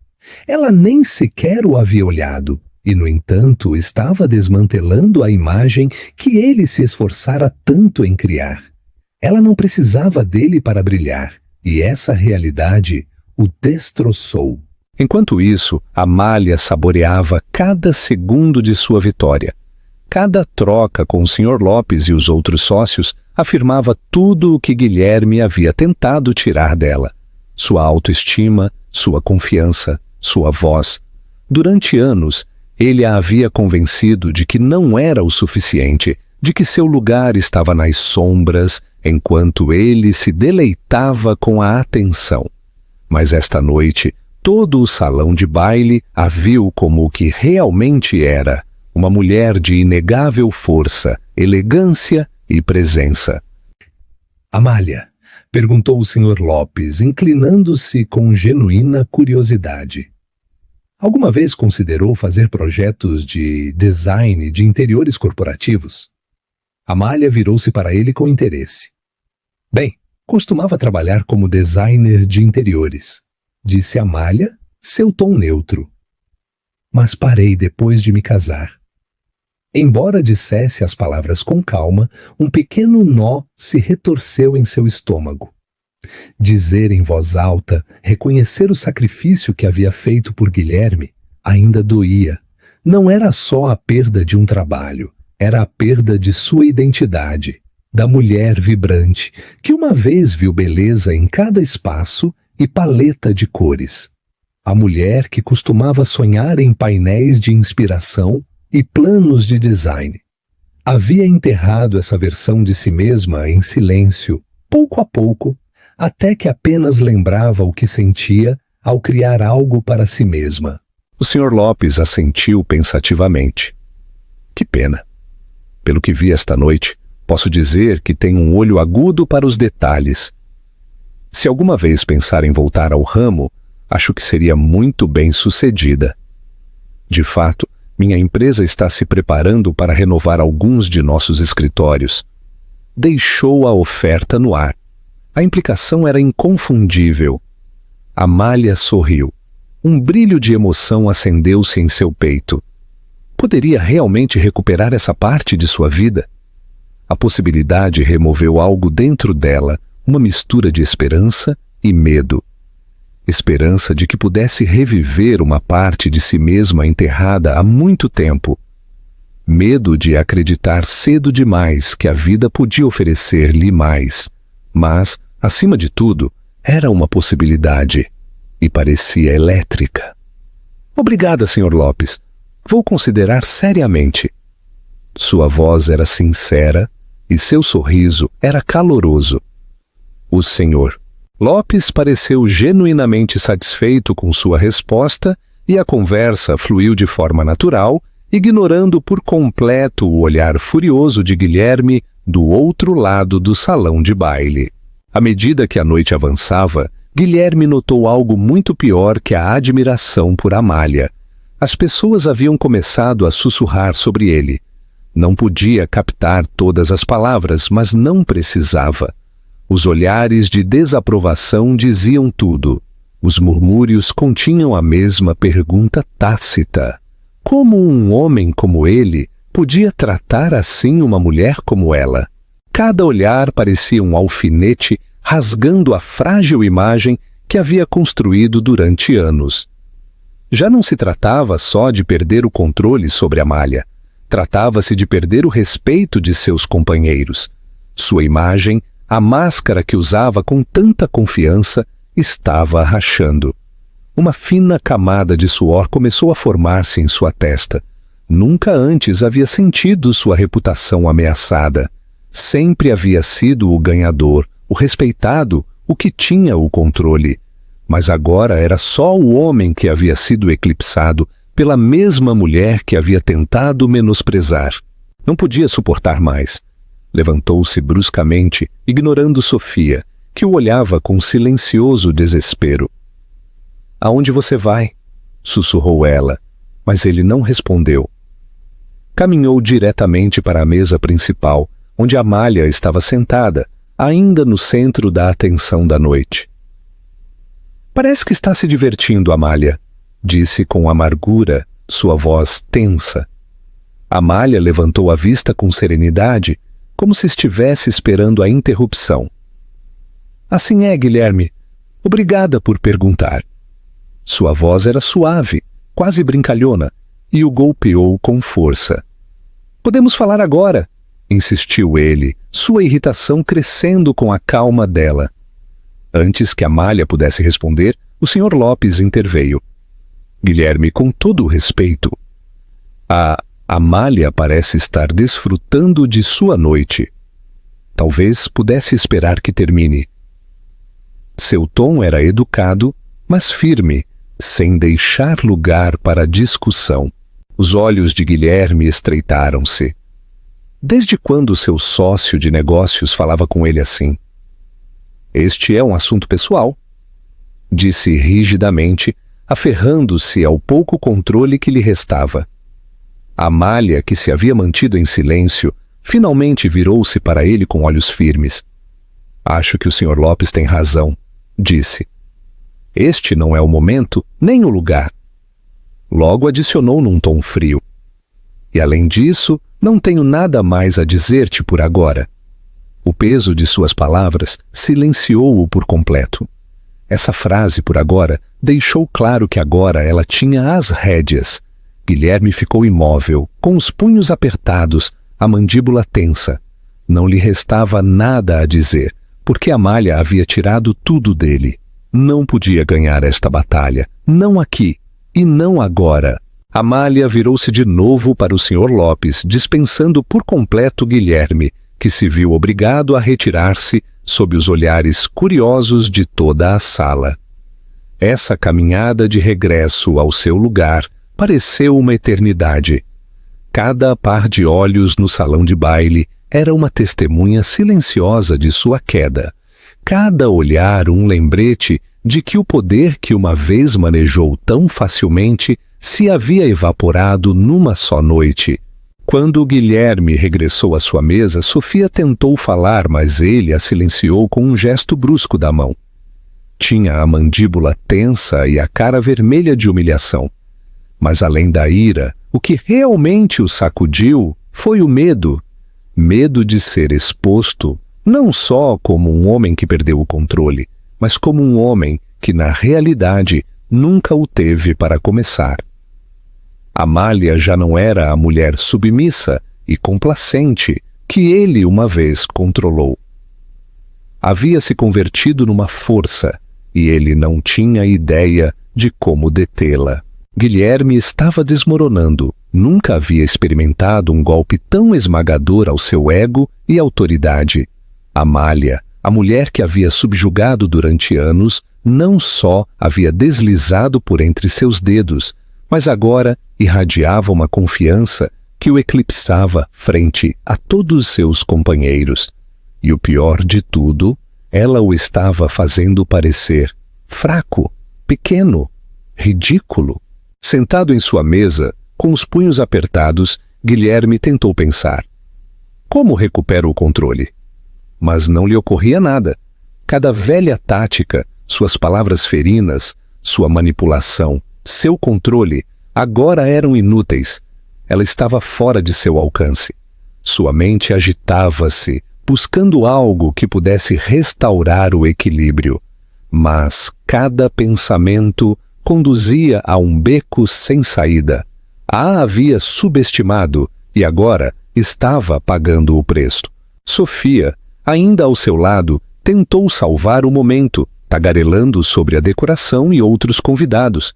Ela nem sequer o havia olhado, e, no entanto, estava desmantelando a imagem que ele se esforçara tanto em criar. Ela não precisava dele para brilhar, e essa realidade o destroçou. Enquanto isso, Amália saboreava cada segundo de sua vitória. Cada troca com o Sr. Lopes e os outros sócios afirmava tudo o que Guilherme havia tentado tirar dela. Sua autoestima, sua confiança, sua voz. Durante anos, ele a havia convencido de que não era o suficiente, de que seu lugar estava nas sombras, enquanto ele se deleitava com a atenção. Mas esta noite, todo o salão de baile a viu como o que realmente era, uma mulher de inegável força, elegância e presença. Amália, perguntou o Sr. Lopes, inclinando-se com genuína curiosidade. Alguma vez considerou fazer projetos de design de interiores corporativos? Amália virou-se para ele com interesse. Bem, costumava trabalhar como designer de interiores, disse Amália, seu tom neutro. Mas parei depois de me casar. Embora dissesse as palavras com calma, um pequeno nó se retorceu em seu estômago. Dizer em voz alta, reconhecer o sacrifício que havia feito por Guilherme, ainda doía. Não era só a perda de um trabalho, era a perda de sua identidade, da mulher vibrante, que uma vez viu beleza em cada espaço e paleta de cores. A mulher que costumava sonhar em painéis de inspiração e planos de design. Havia enterrado essa versão de si mesma em silêncio, pouco a pouco, até que apenas lembrava o que sentia ao criar algo para si mesma. O Sr. Lopes assentiu pensativamente. Que pena. Pelo que vi esta noite, posso dizer que tem um olho agudo para os detalhes. Se alguma vez pensar em voltar ao ramo, acho que seria muito bem-sucedida. De fato, minha empresa está se preparando para renovar alguns de nossos escritórios. Deixou a oferta no ar. A implicação era inconfundível. Amália sorriu. Um brilho de emoção acendeu-se em seu peito. Poderia realmente recuperar essa parte de sua vida? A possibilidade removeu algo dentro dela, uma mistura de esperança e medo. Esperança de que pudesse reviver uma parte de si mesma enterrada há muito tempo. Medo de acreditar cedo demais que a vida podia oferecer-lhe mais. Mas, acima de tudo, era uma possibilidade. E parecia elétrica. Obrigada, Sr. Lopes. Vou considerar seriamente. Sua voz era sincera e seu sorriso era caloroso. O Sr. Lopes pareceu genuinamente satisfeito com sua resposta e a conversa fluiu de forma natural, ignorando por completo o olhar furioso de Guilherme do outro lado do salão de baile. À medida que a noite avançava, Guilherme notou algo muito pior que a admiração por Amália. As pessoas haviam começado a sussurrar sobre ele. Não podia captar todas as palavras, mas não precisava. Os olhares de desaprovação diziam tudo. Os murmúrios continham a mesma pergunta tácita. Como um homem como ele podia tratar assim uma mulher como ela? Cada olhar parecia um alfinete rasgando a frágil imagem que havia construído durante anos. Já não se tratava só de perder o controle sobre Amália. Tratava-se de perder o respeito de seus companheiros. Sua imagem, a máscara que usava com tanta confiança, estava rachando. Uma fina camada de suor começou a formar-se em sua testa. Nunca antes havia sentido sua reputação ameaçada. Sempre havia sido o ganhador, o respeitado, o que tinha o controle. Mas agora era só o homem que havia sido eclipsado pela mesma mulher que havia tentado menosprezar. Não podia suportar mais. Levantou-se bruscamente, ignorando Sofia, que o olhava com silencioso desespero. "Aonde você vai?" sussurrou ela, mas ele não respondeu. Caminhou diretamente para a mesa principal, onde Amália estava sentada, ainda no centro da atenção da noite. "Parece que está se divertindo, Amália", disse com amargura, sua voz tensa. Amália levantou a vista com serenidade, como se estivesse esperando a interrupção. "Assim é, Guilherme. Obrigada por perguntar." Sua voz era suave, quase brincalhona, e o golpeou com força. "Podemos falar agora", insistiu ele, sua irritação crescendo com a calma dela. Antes que Amália pudesse responder, o Sr. Lopes interveio. "Guilherme, com todo o respeito, a Amália parece estar desfrutando de sua noite. Talvez pudesse esperar que termine." Seu tom era educado, mas firme, sem deixar lugar para discussão. Os olhos de Guilherme estreitaram-se. Desde quando seu sócio de negócios falava com ele assim? "Este é um assunto pessoal", disse rigidamente, aferrando-se ao pouco controle que lhe restava. Amália, que se havia mantido em silêncio, finalmente virou-se para ele com olhos firmes. "Acho que o Sr. Lopes tem razão", disse. "Este não é o momento, nem o lugar." Logo adicionou num tom frio. "E além disso, não tenho nada mais a dizer-te por agora." O peso de suas palavras silenciou-o por completo. Essa frase, por agora, deixou claro que agora ela tinha as rédeas. Guilherme ficou imóvel, com os punhos apertados, a mandíbula tensa. Não lhe restava nada a dizer, porque Amália havia tirado tudo dele. Não podia ganhar esta batalha, não aqui e não agora. Amália virou-se de novo para o Sr. Lopes, dispensando por completo Guilherme, que se viu obrigado a retirar-se sob os olhares curiosos de toda a sala. Essa caminhada de regresso ao seu lugar pareceu uma eternidade. Cada par de olhos no salão de baile era uma testemunha silenciosa de sua queda. Cada olhar um lembrete de que o poder que uma vez manejou tão facilmente se havia evaporado numa só noite. Quando Guilherme regressou à sua mesa, Sofia tentou falar, mas ele a silenciou com um gesto brusco da mão. Tinha a mandíbula tensa e a cara vermelha de humilhação. Mas além da ira, o que realmente o sacudiu foi o medo. Medo de ser exposto, não só como um homem que perdeu o controle, mas como um homem que, na realidade, nunca o teve para começar. Amália já não era a mulher submissa e complacente que ele uma vez controlou. Havia se convertido numa força e ele não tinha ideia de como detê-la. Guilherme estava desmoronando. Nunca havia experimentado um golpe tão esmagador ao seu ego e autoridade. Amália, a mulher que havia subjugado durante anos, não só havia deslizado por entre seus dedos, mas agora irradiava uma confiança que o eclipsava frente a todos seus companheiros. E o pior de tudo, ela o estava fazendo parecer fraco, pequeno, ridículo. Sentado em sua mesa, com os punhos apertados, Guilherme tentou pensar. Como recupero o controle? Mas não lhe ocorria nada. Cada velha tática, suas palavras ferinas, sua manipulação, seu controle, agora eram inúteis. Ela estava fora de seu alcance. Sua mente agitava-se, buscando algo que pudesse restaurar o equilíbrio. Mas cada pensamento conduzia a um beco sem saída. A havia subestimado e agora estava pagando o preço. Sofia, ainda ao seu lado, tentou salvar o momento, tagarelando sobre a decoração e outros convidados.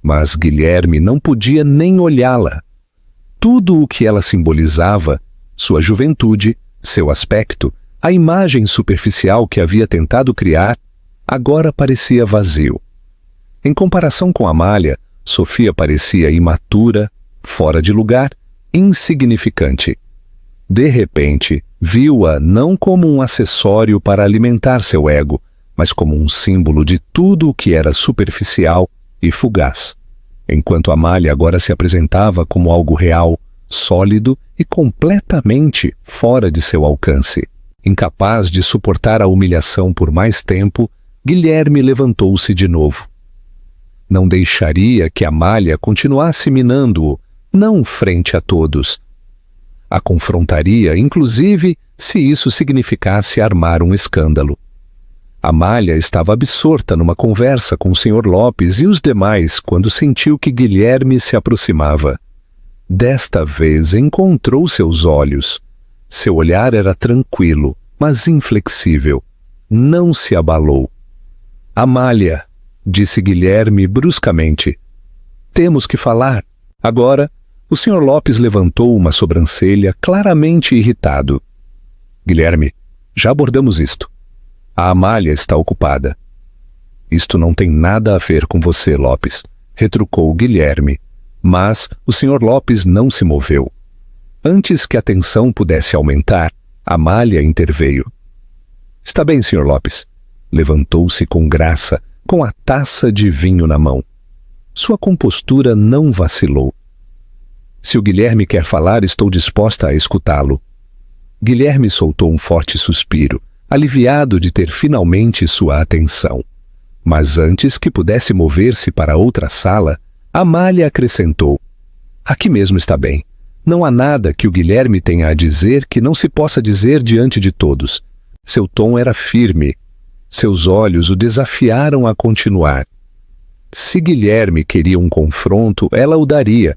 Mas Guilherme não podia nem olhá-la. Tudo o que ela simbolizava, sua juventude, seu aspecto, a imagem superficial que havia tentado criar, agora parecia vazio. Em comparação com Amália, Sofia parecia imatura, fora de lugar, insignificante. De repente, viu-a não como um acessório para alimentar seu ego, mas como um símbolo de tudo o que era superficial e fugaz, enquanto Amália agora se apresentava como algo real, sólido e completamente fora de seu alcance. Incapaz de suportar a humilhação por mais tempo, Guilherme levantou-se de novo. Não deixaria que Amália continuasse minando-o, não frente a todos. A confrontaria, inclusive, se isso significasse armar um escândalo. Amália estava absorta numa conversa com o Sr. Lopes e os demais quando sentiu que Guilherme se aproximava. Desta vez encontrou seus olhos. Seu olhar era tranquilo, mas inflexível. Não se abalou. Amália, disse Guilherme bruscamente. Temos que falar. Agora, o Sr. Lopes levantou uma sobrancelha claramente irritado. Guilherme, já abordamos isto. A Amália está ocupada. Isto não tem nada a ver com você, Lopes, retrucou Guilherme. Mas o Sr. Lopes não se moveu. Antes que a tensão pudesse aumentar, Amália interveio. Está bem, Sr. Lopes. Levantou-se com graça, com a taça de vinho na mão. Sua compostura não vacilou. Se o Guilherme quer falar, estou disposta a escutá-lo. Guilherme soltou um forte suspiro, aliviado de ter finalmente sua atenção. Mas antes que pudesse mover-se para outra sala, Amália acrescentou: aqui mesmo está bem. Não há nada que o Guilherme tenha a dizer que não se possa dizer diante de todos. Seu tom era firme. Seus olhos o desafiaram a continuar. Se Guilherme queria um confronto, ela o daria,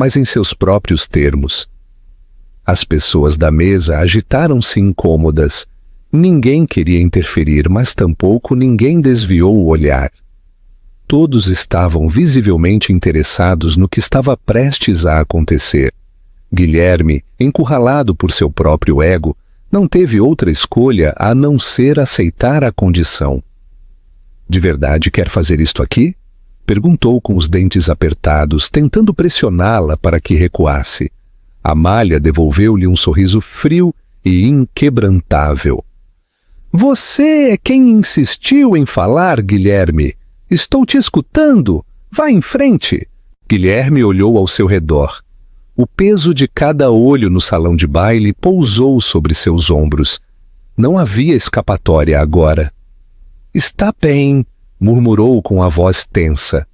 mas em seus próprios termos. As pessoas da mesa agitaram-se incômodas. Ninguém queria interferir, mas tampouco ninguém desviou o olhar. Todos estavam visivelmente interessados no que estava prestes a acontecer. Guilherme, encurralado por seu próprio ego, não teve outra escolha a não ser aceitar a condição. De verdade quer fazer isto aqui? Perguntou com os dentes apertados, tentando pressioná-la para que recuasse. Amália devolveu-lhe um sorriso frio e inquebrantável. Você é quem insistiu em falar, Guilherme. Estou te escutando. Vá em frente. Guilherme olhou ao seu redor. O peso de cada olho no salão de baile pousou sobre seus ombros. Não havia escapatória agora. Está bem, murmurou com a voz tensa.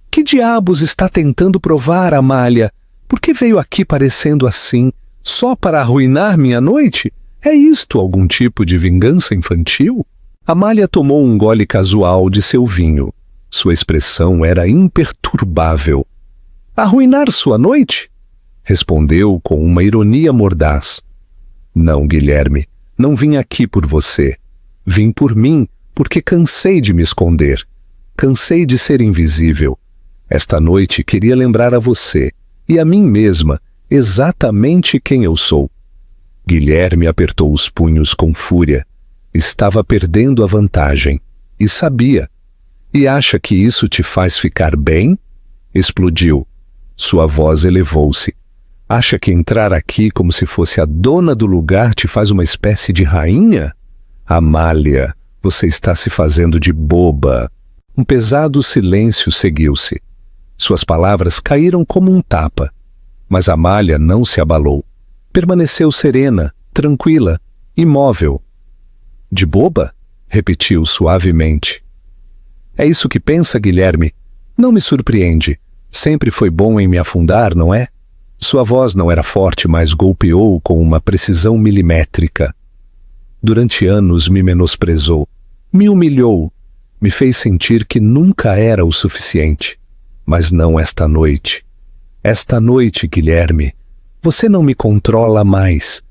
Que diabos está tentando provar, Amália? Por que veio aqui parecendo assim, só para arruinar minha noite? É isto algum tipo de vingança infantil? Amália tomou um gole casual de seu vinho. Sua expressão era imperturbável. Arruinar sua noite? Respondeu com uma ironia mordaz. Não, Guilherme, não vim aqui por você. Vim por mim porque cansei de me esconder. Cansei de ser invisível. Esta noite queria lembrar a você, e a mim mesma, exatamente quem eu sou. Guilherme apertou os punhos com fúria. Estava perdendo a vantagem. E sabia. E acha que isso te faz ficar bem? Explodiu. Sua voz elevou-se. Acha que entrar aqui como se fosse a dona do lugar te faz uma espécie de rainha? Amália, você está se fazendo de boba. Um pesado silêncio seguiu-se. Suas palavras caíram como um tapa. Mas Amália não se abalou. Permaneceu serena, tranquila, imóvel. De boba? Repetiu suavemente. É isso que pensa, Guilherme? Não me surpreende. Sempre foi bom em me afundar, não é? Sua voz não era forte, mas golpeou com uma precisão milimétrica. Durante anos me menosprezou, me humilhou, Me fez sentir que nunca era o suficiente. Mas não esta noite. Esta noite, Guilherme, você não me controla mais.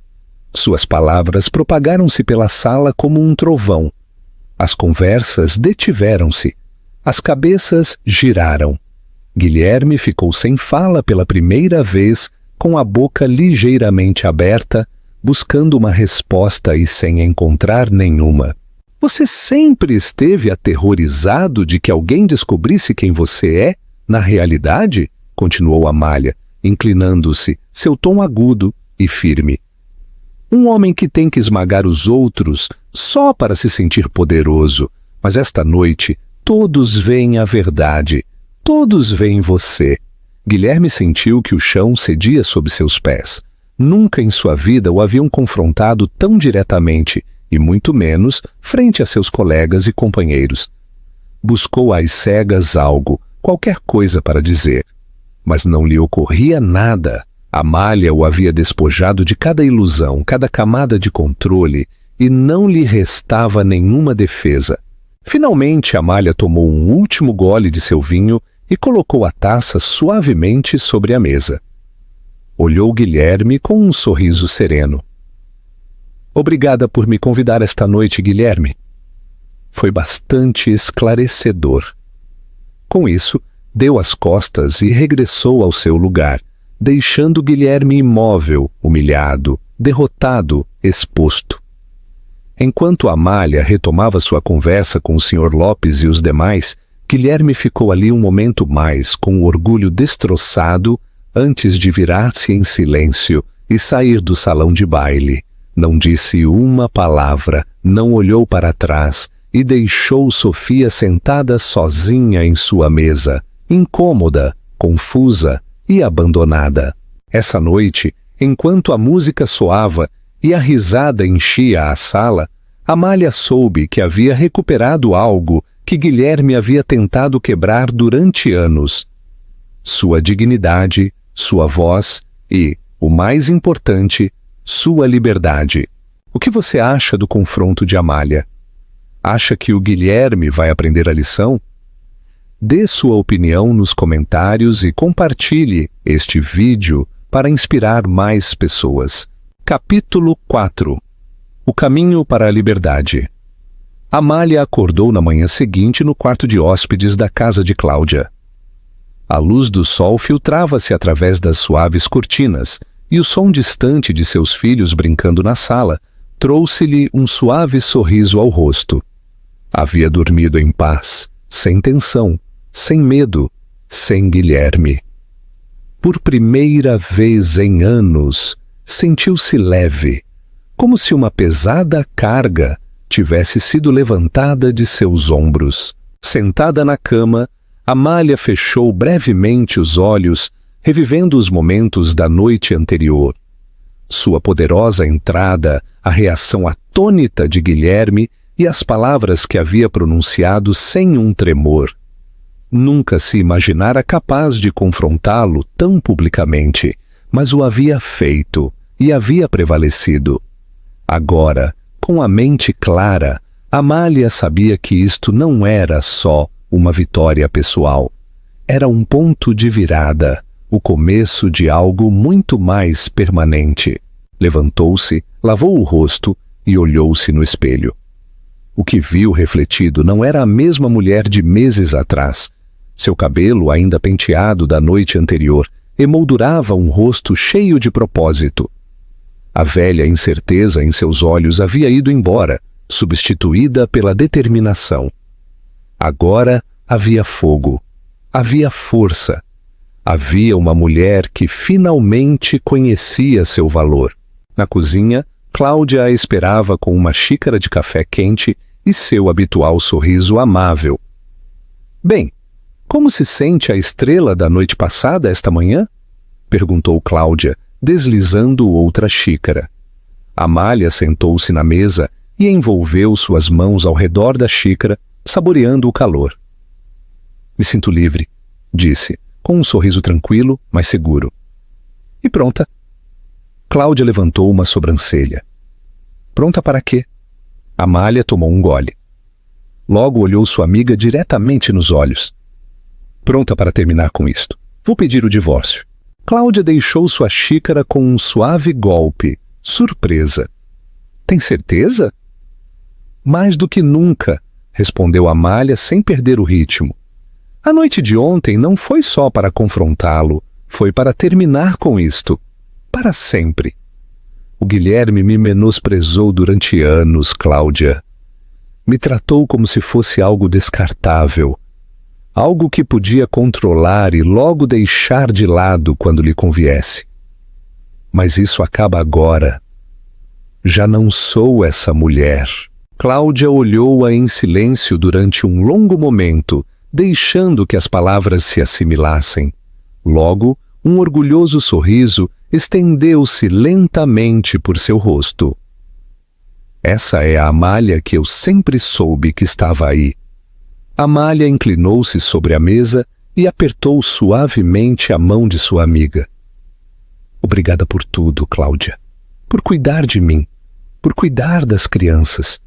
Suas palavras propagaram-se pela sala como um trovão. As conversas detiveram-se. As cabeças giraram. Guilherme ficou sem fala pela primeira vez, com a boca ligeiramente aberta, buscando uma resposta e sem encontrar nenhuma. Você sempre esteve aterrorizado de que alguém descobrisse quem você é, na realidade? Continuou Amália, inclinando-se, seu tom agudo e firme. Um homem que tem que esmagar os outros só para se sentir poderoso, mas esta noite todos veem a verdade, todos veem você. Guilherme sentiu que o chão cedia sob seus pés. Nunca em sua vida o haviam confrontado tão diretamente, e muito menos frente a seus colegas e companheiros. Buscou às cegas algo, qualquer coisa para dizer. Mas não lhe ocorria nada. Amália o havia despojado de cada ilusão, cada camada de controle, e não lhe restava nenhuma defesa. Finalmente, Amália tomou um último gole de seu vinho e colocou a taça suavemente sobre a mesa. Olhou Guilherme com um sorriso sereno. Obrigada por me convidar esta noite, Guilherme. Foi bastante esclarecedor. Com isso, deu as costas e regressou ao seu lugar, deixando Guilherme imóvel, humilhado, derrotado, exposto. Enquanto Amália retomava sua conversa com o Sr. Lopes e os demais, Guilherme ficou ali um momento mais, com o orgulho destroçado, antes de virar-se em silêncio e sair do salão de baile. Não disse uma palavra, não olhou para trás e deixou Sofia sentada sozinha em sua mesa, incômoda, confusa e abandonada. Essa noite, enquanto a música soava e a risada enchia a sala, Amália soube que havia recuperado algo que Guilherme havia tentado quebrar durante anos. Sua dignidade, sua voz e, o mais importante, sua liberdade. O que você acha do confronto de Amália? Acha que o Guilherme vai aprender a lição? Dê sua opinião nos comentários e compartilhe este vídeo para inspirar mais pessoas. Capítulo 4. O caminho para a liberdade. Amália acordou na manhã seguinte no quarto de hóspedes da casa de Cláudia. A luz do sol filtrava-se através das suaves cortinas, e o som distante de seus filhos brincando na sala trouxe-lhe um suave sorriso ao rosto. Havia dormido em paz, sem tensão, sem medo, sem Guilherme. Por primeira vez em anos, sentiu-se leve, como se uma pesada carga tivesse sido levantada de seus ombros. Sentada na cama, Amália fechou brevemente os olhos, revivendo os momentos da noite anterior. Sua poderosa entrada, a reação atônita de Guilherme e as palavras que havia pronunciado sem um tremor. Nunca se imaginara capaz de confrontá-lo tão publicamente, mas o havia feito e havia prevalecido. Agora, com a mente clara, Amália sabia que isto não era só uma vitória pessoal. Era um ponto de virada, o começo de algo muito mais permanente. Levantou-se, lavou o rosto e olhou-se no espelho. O que viu refletido não era a mesma mulher de meses atrás. Seu cabelo, ainda penteado da noite anterior, emoldurava um rosto cheio de propósito. A velha incerteza em seus olhos havia ido embora, substituída pela determinação. Agora havia fogo, havia força. Havia uma mulher que finalmente conhecia seu valor. Na cozinha, Cláudia a esperava com uma xícara de café quente e seu habitual sorriso amável. Bem, como se sente a estrela da noite passada esta manhã? Perguntou Cláudia, deslizando outra xícara. Amália sentou-se na mesa e envolveu suas mãos ao redor da xícara, saboreando o calor. Me sinto livre, disse, com um sorriso tranquilo, mas seguro. E pronta. Cláudia levantou uma sobrancelha. Pronta para quê? Amália tomou um gole. Logo olhou sua amiga diretamente nos olhos. Pronta para terminar com isto. Vou pedir o divórcio. Cláudia deixou sua xícara com um suave golpe. Surpresa. Tem certeza? Mais do que nunca, respondeu Amália sem perder o ritmo. A noite de ontem não foi só para confrontá-lo, foi para terminar com isto. Para sempre. O Guilherme me menosprezou durante anos, Cláudia. Me tratou como se fosse algo descartável, algo que podia controlar e logo deixar de lado quando lhe conviesse. Mas isso acaba agora. Já não sou essa mulher. Cláudia olhou-a em silêncio durante um longo momento, deixando que as palavras se assimilassem. Logo, um orgulhoso sorriso estendeu-se lentamente por seu rosto. Essa é a Amália que eu sempre soube que estava aí. Amália inclinou-se sobre a mesa e apertou suavemente a mão de sua amiga. Obrigada por tudo, Cláudia. Por cuidar de mim, por cuidar das crianças,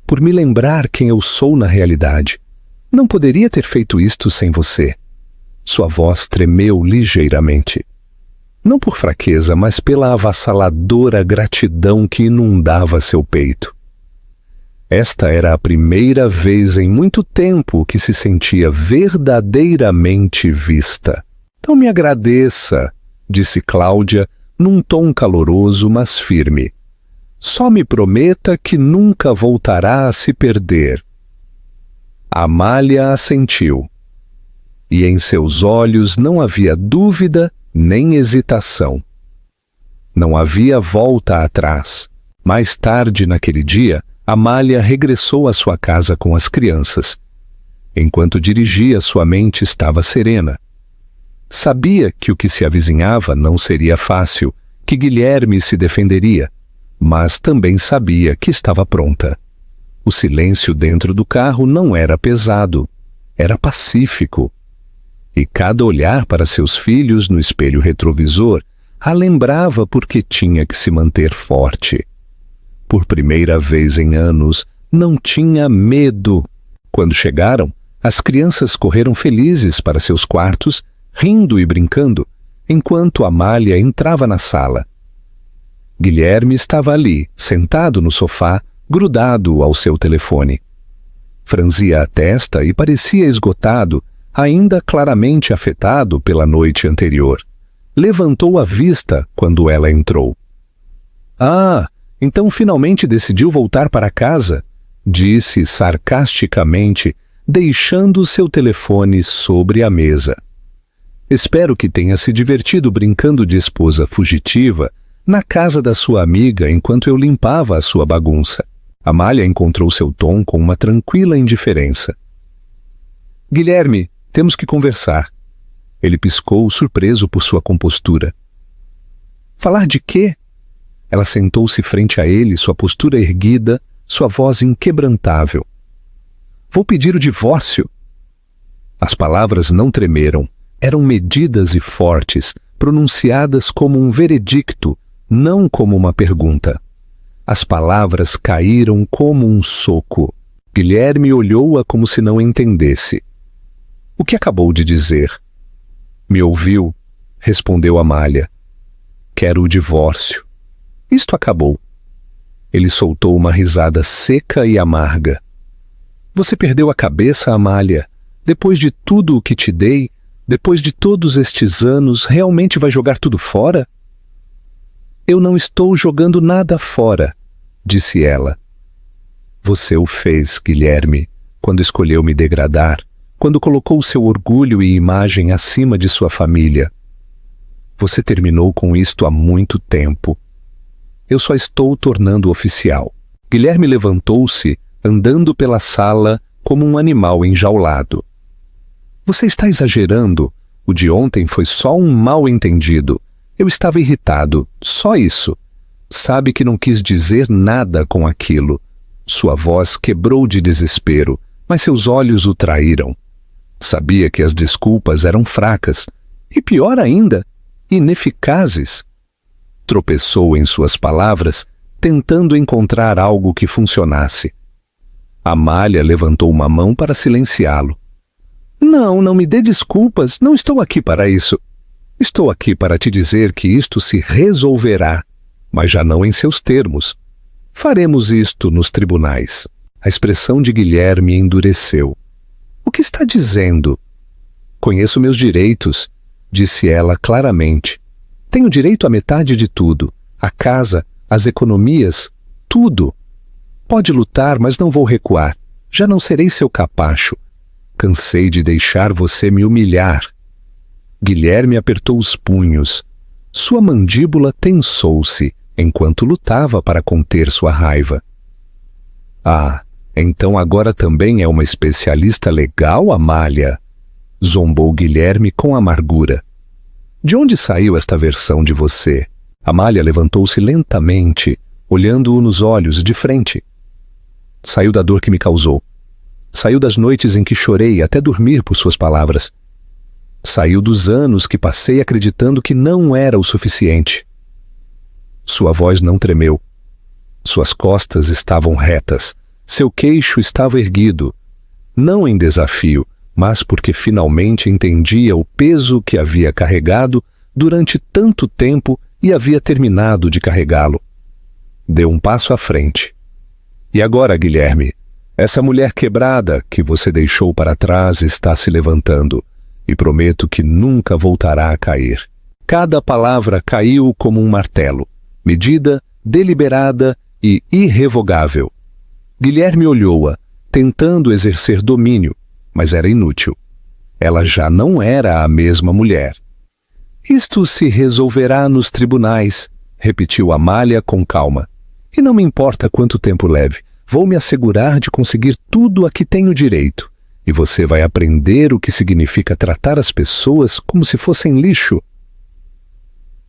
por me lembrar quem eu sou na realidade. Não poderia ter feito isto sem você. Sua voz tremeu ligeiramente. Não por fraqueza, mas pela avassaladora gratidão que inundava seu peito. Esta era a primeira vez em muito tempo que se sentia verdadeiramente vista. Então me agradeça, disse Cláudia, num tom caloroso, mas firme. Só me prometa que nunca voltará a se perder. Amália assentiu. E em seus olhos não havia dúvida nem hesitação. Não havia volta atrás. Mais tarde naquele dia, Amália regressou à sua casa com as crianças. Enquanto dirigia, sua mente estava serena. Sabia que o que se avizinhava não seria fácil, que Guilherme se defenderia, mas também sabia que estava pronta. O silêncio dentro do carro não era pesado, era pacífico. E cada olhar para seus filhos no espelho retrovisor a lembrava porque tinha que se manter forte. Por primeira vez em anos, não tinha medo. Quando chegaram, as crianças correram felizes para seus quartos, rindo e brincando, enquanto Amália entrava na sala. Guilherme estava ali, sentado no sofá, grudado ao seu telefone. Franzia a testa e parecia esgotado, ainda claramente afetado pela noite anterior. Levantou a vista quando ela entrou. Ah, então finalmente decidiu voltar para casa, disse sarcasticamente, deixando seu telefone sobre a mesa. Espero que tenha se divertido brincando de esposa fugitiva na casa da sua amiga enquanto eu limpava a sua bagunça. Amália encontrou seu tom com uma tranquila indiferença. Guilherme, temos que conversar. Ele piscou, surpreso por sua compostura. Falar de quê? Ela sentou-se frente a ele, sua postura erguida, sua voz inquebrantável. Vou pedir o divórcio. As palavras não tremeram, eram medidas e fortes, pronunciadas como um veredicto, não como uma pergunta. As palavras caíram como um soco. Guilherme olhou-a como se não entendesse. O que acabou de dizer? Me ouviu, respondeu Amália. Quero o divórcio. Isto acabou. Ele soltou uma risada seca e amarga. Você perdeu a cabeça, Amália. Depois de tudo o que te dei, depois de todos estes anos, realmente vai jogar tudo fora? Eu não estou jogando nada fora, disse ela. Você o fez, Guilherme, quando escolheu me degradar, quando colocou seu orgulho e imagem acima de sua família. Você terminou com isto há muito tempo. Eu só estou tornando oficial. Guilherme levantou-se, andando pela sala como um animal enjaulado. Você está exagerando. O de ontem foi só um mal-entendido. Eu estava irritado, só isso. Sabe que não quis dizer nada com aquilo. Sua voz quebrou de desespero, mas seus olhos o traíram. Sabia que as desculpas eram fracas, e pior ainda, ineficazes. Tropeçou em suas palavras, tentando encontrar algo que funcionasse. Amália levantou uma mão para silenciá-lo. Não, não me dê desculpas, não estou aqui para isso. Estou aqui para te dizer que isto se resolverá, mas já não em seus termos. Faremos isto nos tribunais. A expressão de Guilherme endureceu. O que está dizendo? Conheço meus direitos, disse ela claramente. Tenho direito à metade de tudo, a casa, as economias, tudo. Pode lutar, mas não vou recuar. Já não serei seu capacho. Cansei de deixar você me humilhar. Guilherme apertou os punhos. Sua mandíbula tensou-se enquanto lutava para conter sua raiva. Ah, então agora também é uma especialista legal, Amália? Zombou Guilherme com amargura. De onde saiu esta versão de você? Amália levantou-se lentamente, olhando-o nos olhos de frente. Saiu da dor que me causou. Saiu das noites em que chorei até dormir por suas palavras. Saiu dos anos que passei acreditando que não era o suficiente. Sua voz não tremeu. Suas costas estavam retas. Seu queixo estava erguido. Não em desafio, mas porque finalmente entendia o peso que havia carregado durante tanto tempo e havia terminado de carregá-lo. Deu um passo à frente. E agora, Guilherme, essa mulher quebrada que você deixou para trás está se levantando, e prometo que nunca voltará a cair. Cada palavra caiu como um martelo, medida, deliberada e irrevogável. Guilherme olhou-a, tentando exercer domínio, mas era inútil. Ela já não era a mesma mulher. Isto se resolverá nos tribunais, repetiu Amália com calma. E não me importa quanto tempo leve, vou me assegurar de conseguir tudo a que tenho direito. E você vai aprender o que significa tratar as pessoas como se fossem lixo.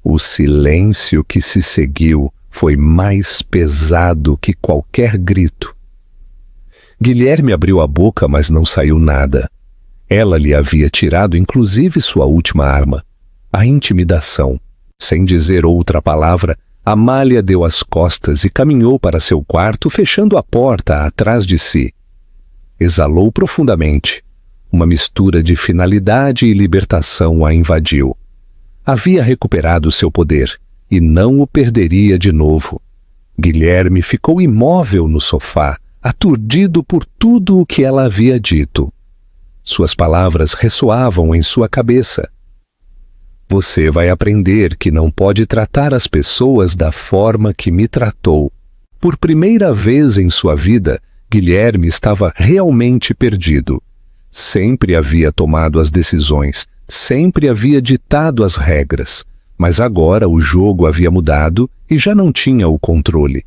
O silêncio que se seguiu foi mais pesado que qualquer grito. Guilherme abriu a boca, mas não saiu nada. Ela lhe havia tirado inclusive sua última arma, a intimidação. Sem dizer outra palavra, Amália deu as costas e caminhou para seu quarto, fechando a porta atrás de si. Exalou profundamente. Uma mistura de finalidade e libertação a invadiu. Havia recuperado seu poder e não o perderia de novo. Guilherme ficou imóvel no sofá, aturdido por tudo o que ela havia dito. Suas palavras ressoavam em sua cabeça. Você vai aprender que não pode tratar as pessoas da forma que me tratou. Por primeira vez em sua vida, Guilherme estava realmente perdido. Sempre havia tomado as decisões, sempre havia ditado as regras, mas agora o jogo havia mudado e já não tinha o controle.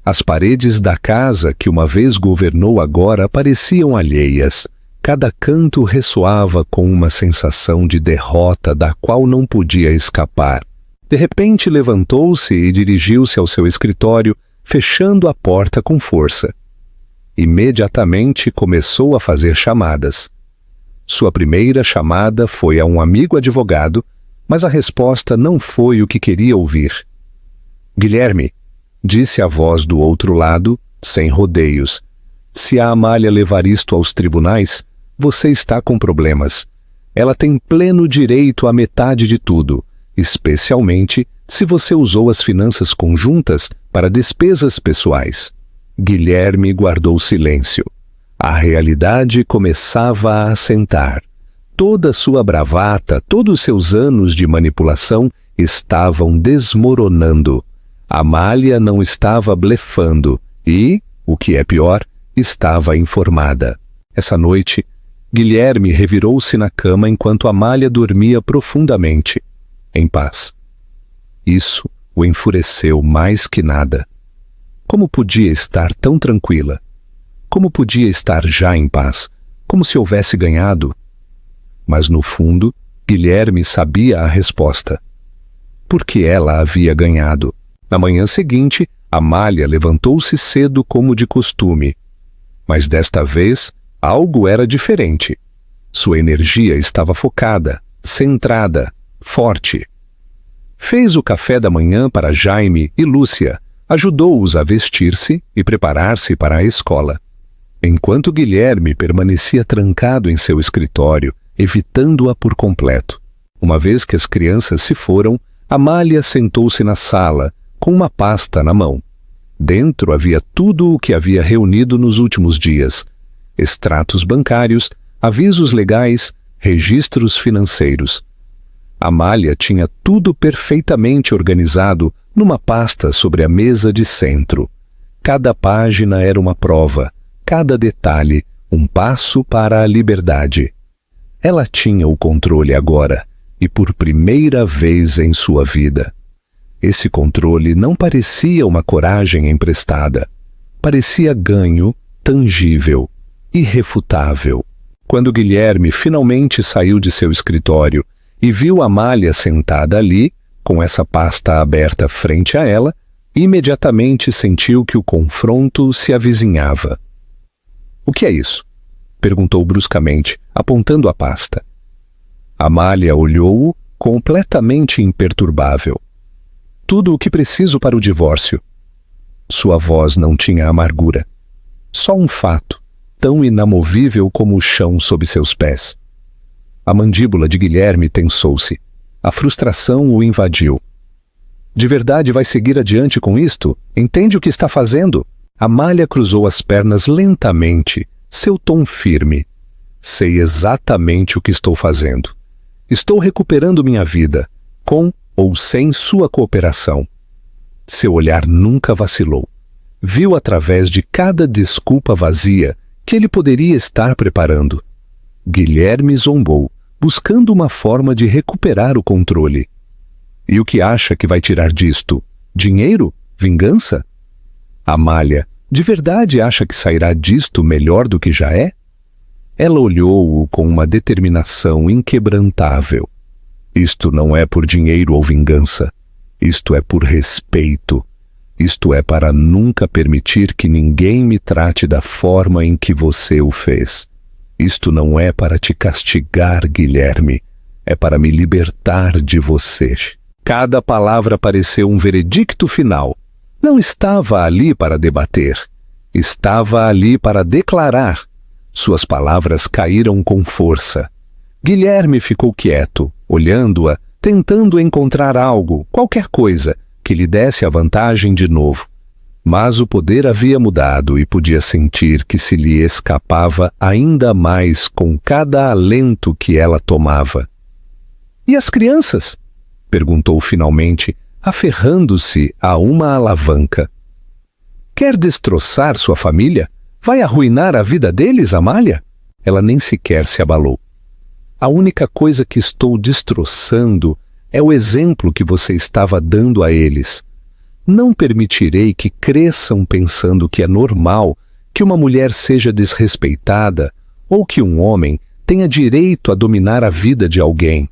As paredes da casa que uma vez governou agora pareciam alheias. Cada canto ressoava com uma sensação de derrota da qual não podia escapar. De repente levantou-se e dirigiu-se ao seu escritório, fechando a porta com força. Imediatamente começou a fazer chamadas. Sua primeira chamada foi a um amigo advogado, mas a resposta não foi o que queria ouvir. Guilherme, disse a voz do outro lado, sem rodeios, se a Amália levar isto aos tribunais, você está com problemas. Ela tem pleno direito à metade de tudo, especialmente se você usou as finanças conjuntas para despesas pessoais. Guilherme guardou silêncio. A realidade começava a assentar. Toda sua bravata, todos os seus anos de manipulação estavam desmoronando. Amália não estava blefando e, o que é pior, estava informada. Essa noite, Guilherme revirou-se na cama enquanto Amália dormia profundamente, em paz. Isso o enfureceu mais que nada. Como podia estar tão tranquila? Como podia estar já em paz, como se houvesse ganhado? Mas no fundo, Guilherme sabia a resposta. Porque ela havia ganhado. Na manhã seguinte, Amália levantou-se cedo como de costume. Mas desta vez, algo era diferente. Sua energia estava focada, centrada, forte. Fez o café da manhã para Jaime e Lúcia, ajudou-os a vestir-se e preparar-se para a escola. enquanto Guilherme permanecia trancado em seu escritório, evitando-a por completo. Uma vez que as crianças se foram, Amália sentou-se na sala, com uma pasta na mão. Dentro havia tudo o que havia reunido nos últimos dias: extratos bancários, avisos legais, registros financeiros. Amália tinha tudo perfeitamente organizado numa pasta sobre a mesa de centro. Cada página era uma prova, cada detalhe um passo para a liberdade. Ela tinha o controle agora, e por primeira vez em sua vida. Esse controle não parecia uma coragem emprestada. Parecia ganho, tangível, irrefutável. Quando Guilherme finalmente saiu de seu escritório e viu Amália sentada ali, com essa pasta aberta frente a ela, imediatamente sentiu que o confronto se avizinhava. "O que é isso?" perguntou bruscamente, apontando a pasta. Amália olhou-o, completamente imperturbável. "Tudo o que preciso para o divórcio." Sua voz não tinha amargura. Só um fato, tão inamovível como o chão sob seus pés. A mandíbula de Guilherme tensou-se. A frustração o invadiu. "De verdade vai seguir adiante com isto? Entende o que está fazendo?" Amália cruzou as pernas lentamente, seu tom firme. "Sei exatamente o que estou fazendo. Estou recuperando minha vida, com ou sem sua cooperação." Seu olhar nunca vacilou. Viu através de cada desculpa vazia que ele poderia estar preparando. Guilherme zombou, buscando uma forma de recuperar o controle. "E o que acha que vai tirar disto? Dinheiro? Vingança?" Amália, de verdade acha que sairá disto melhor do que já é? Ela olhou-o com uma determinação inquebrantável. "Isto não é por dinheiro ou vingança. Isto é por respeito. Isto é para nunca permitir que ninguém me trate da forma em que você o fez. Isto não é para te castigar, Guilherme. É para me libertar de você." Cada palavra pareceu um veredicto final. Não estava ali para debater. Estava ali para declarar. Suas palavras caíram com força. Guilherme ficou quieto, olhando-a, tentando encontrar algo, qualquer coisa, que lhe desse a vantagem de novo. Mas o poder havia mudado e podia sentir que se lhe escapava ainda mais com cada alento que ela tomava. "E as crianças?" perguntou finalmente, aferrando-se a uma alavanca. "Quer destroçar sua família? Vai arruinar a vida deles, Amália?" Ela nem sequer se abalou. "A única coisa que estou destroçando é o exemplo que você estava dando a eles. Não permitirei que cresçam pensando que é normal que uma mulher seja desrespeitada ou que um homem tenha direito a dominar a vida de alguém.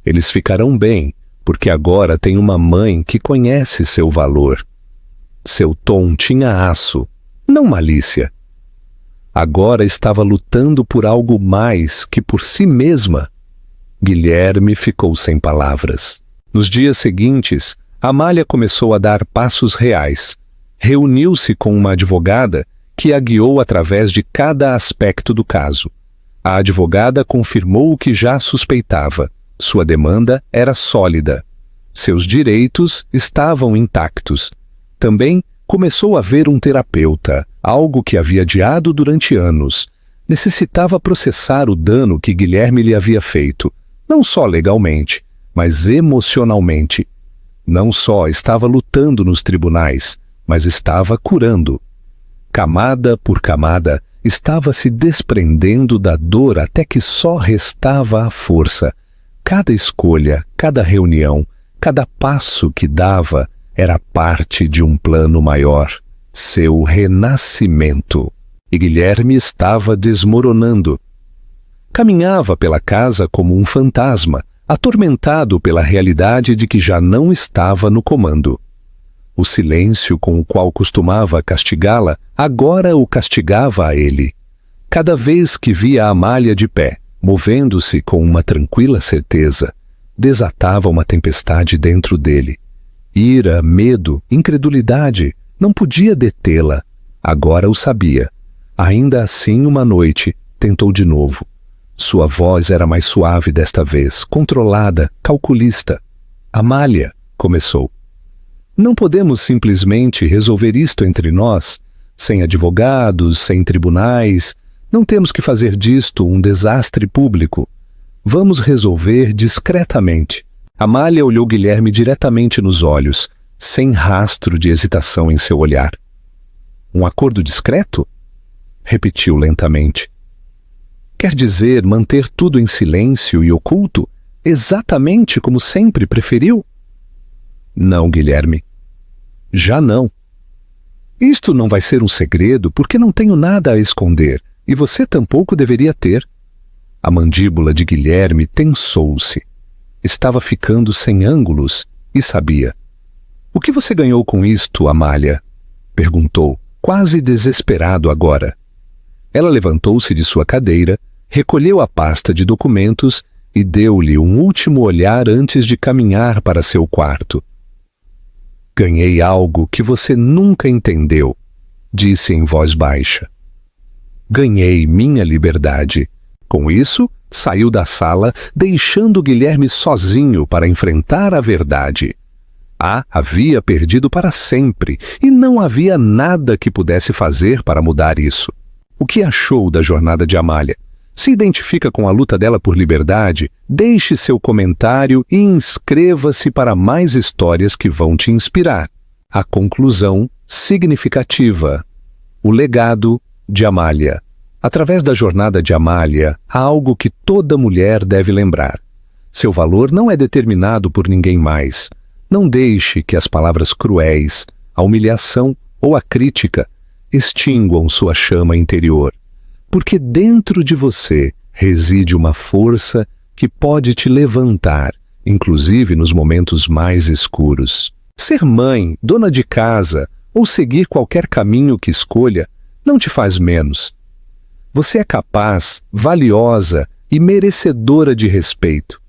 Eles ficarão bem, porque agora tem uma mãe que conhece seu valor." Seu tom tinha aço, não malícia. Agora estava lutando por algo mais que por si mesma. Guilherme ficou sem palavras. Nos dias seguintes, Amália começou a dar passos reais. Reuniu-se com uma advogada que a guiou através de cada aspecto do caso. A advogada confirmou o que já suspeitava. Sua demanda era sólida. Seus direitos estavam intactos. Também começou a ver um terapeuta, algo que havia adiado durante anos. Necessitava processar o dano que Guilherme lhe havia feito, não só legalmente, mas emocionalmente. Não só estava lutando nos tribunais, mas estava curando. Camada por camada, estava se desprendendo da dor até que só restava a força. Cada escolha, cada reunião, cada passo que dava era parte de um plano maior, seu renascimento. E Guilherme estava desmoronando. Caminhava pela casa como um fantasma, atormentado pela realidade de que já não estava no comando. O silêncio com o qual costumava castigá-la, agora o castigava a ele. Cada vez que via a Amália de pé, movendo-se com uma tranquila certeza, desatava uma tempestade dentro dele. Ira, medo, incredulidade, não podia detê-la. Agora o sabia. Ainda assim, uma noite, tentou de novo. Sua voz era mais suave desta vez, controlada, calculista. Amália, começou. Não podemos simplesmente resolver isto entre nós, sem advogados, sem tribunais. Não temos que fazer disto um desastre público. Vamos resolver discretamente. Amália olhou Guilherme diretamente nos olhos, sem rastro de hesitação em seu olhar. Um acordo discreto? Repetiu lentamente. Quer dizer manter tudo em silêncio e oculto, exatamente como sempre preferiu? Não, Guilherme. Já não. Isto não vai ser um segredo porque não tenho nada a esconder e você tampouco deveria ter. A mandíbula de Guilherme tensou-se. Estava ficando sem ângulos e sabia. O que você ganhou com isto, Amália? Perguntou, quase desesperado agora. Ela levantou-se de sua cadeira, recolheu a pasta de documentos e deu-lhe um último olhar antes de caminhar para seu quarto. Ganhei algo que você nunca entendeu, disse em voz baixa. Ganhei minha liberdade. Com isso, saiu da sala, deixando Guilherme sozinho para enfrentar a verdade. A havia perdido para sempre e não havia nada que pudesse fazer para mudar isso. O que achou da jornada de Amália? Se identifica com a luta dela por liberdade? Deixe seu comentário e inscreva-se para mais histórias que vão te inspirar. A conclusão significativa. O legado de Amália. Através da jornada de Amália, há algo que toda mulher deve lembrar. Seu valor não é determinado por ninguém mais. Não deixe que as palavras cruéis, a humilhação ou a crítica extinguam sua chama interior, porque dentro de você reside uma força que pode te levantar, inclusive nos momentos mais escuros. Ser mãe, dona de casa ou seguir qualquer caminho que escolha não te faz menos. Você é capaz, valiosa e merecedora de respeito.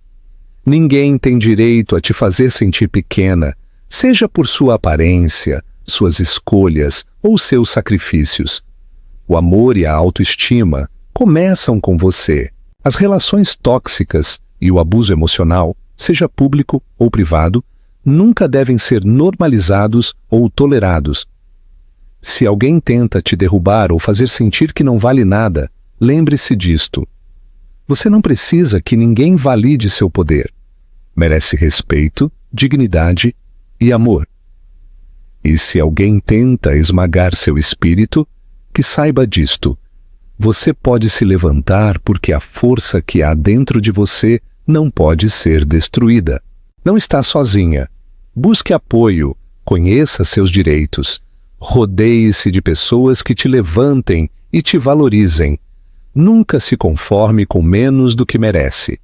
Ninguém tem direito a te fazer sentir pequena, seja por sua aparência, suas escolhas ou seus sacrifícios. O amor e a autoestima começam com você. As relações tóxicas e o abuso emocional, seja público ou privado, nunca devem ser normalizados ou tolerados. Se alguém tenta te derrubar ou fazer sentir que não vale nada, lembre-se disto. Você não precisa que ninguém valide seu poder. Merece respeito, dignidade e amor. E se alguém tenta esmagar seu espírito, que saiba disto. Você pode se levantar porque a força que há dentro de você não pode ser destruída. Não está sozinha. Busque apoio, conheça seus direitos. Rodeie-se de pessoas que te levantem e te valorizem. Nunca se conforme com menos do que merece.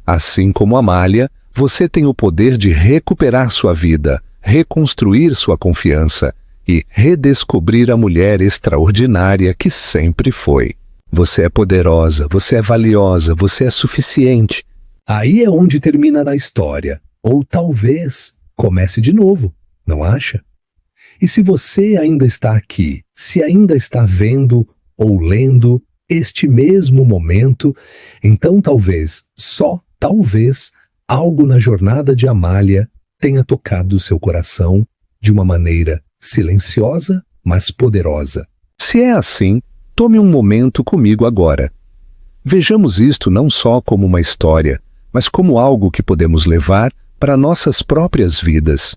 Assim como Amália, você tem o poder de recuperar sua vida, reconstruir sua confiança e redescobrir a mulher extraordinária que sempre foi. Você é poderosa, você é valiosa, você é suficiente. Aí é onde termina a história. Ou talvez comece de novo, não acha? E se você ainda está aqui, se ainda está vendo ou lendo este mesmo momento, então talvez, só talvez, algo na jornada de Amália tenha tocado seu coração de uma maneira silenciosa, mas poderosa. Se é assim, tome um momento comigo agora. Vejamos isto não só como uma história, mas como algo que podemos levar para nossas próprias vidas.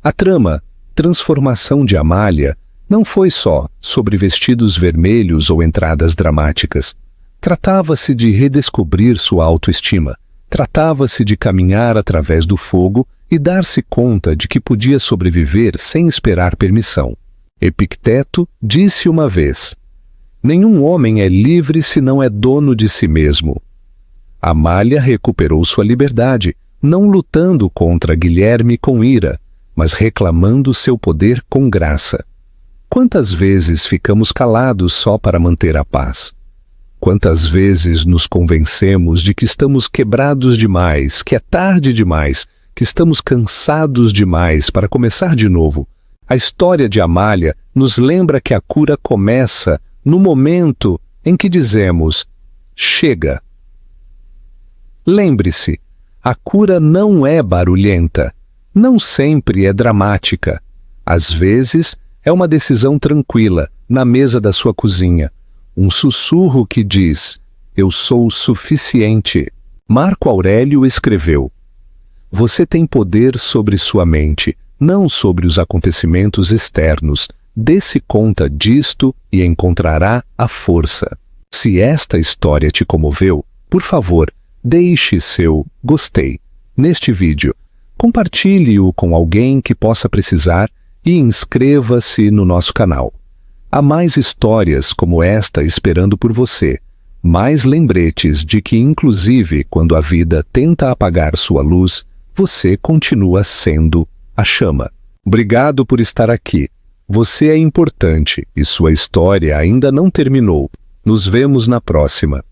A trama Transformação de Amália não foi só sobre vestidos vermelhos ou entradas dramáticas. Tratava-se de redescobrir sua autoestima. Tratava-se de caminhar através do fogo e dar-se conta de que podia sobreviver sem esperar permissão. Epicteto disse uma vez: nenhum homem é livre se não é dono de si mesmo. Amália recuperou sua liberdade, não lutando contra Guilherme com ira, mas reclamando seu poder com graça. Quantas vezes ficamos calados só para manter a paz? Quantas vezes nos convencemos de que estamos quebrados demais, que é tarde demais, que estamos cansados demais para começar de novo, A história de Amália nos lembra que a cura começa no momento em que dizemos: chega. Lembre-se, a cura não é barulhenta, não sempre é dramática. Às vezes, é uma decisão tranquila, na mesa da sua cozinha. Um sussurro que diz: eu sou suficiente. Marco Aurélio escreveu: você tem poder sobre sua mente, não sobre os acontecimentos externos. Dê-se conta disto e encontrará a força. Se esta história te comoveu, por favor, deixe seu gostei neste vídeo. Compartilhe-o com alguém que possa precisar e inscreva-se no nosso canal. Há mais histórias como esta esperando por você. Mais lembretes de que, inclusive, quando a vida tenta apagar sua luz, você continua sendo a chama. Obrigado por estar aqui. Você é importante e sua história ainda não terminou. Nos vemos na próxima.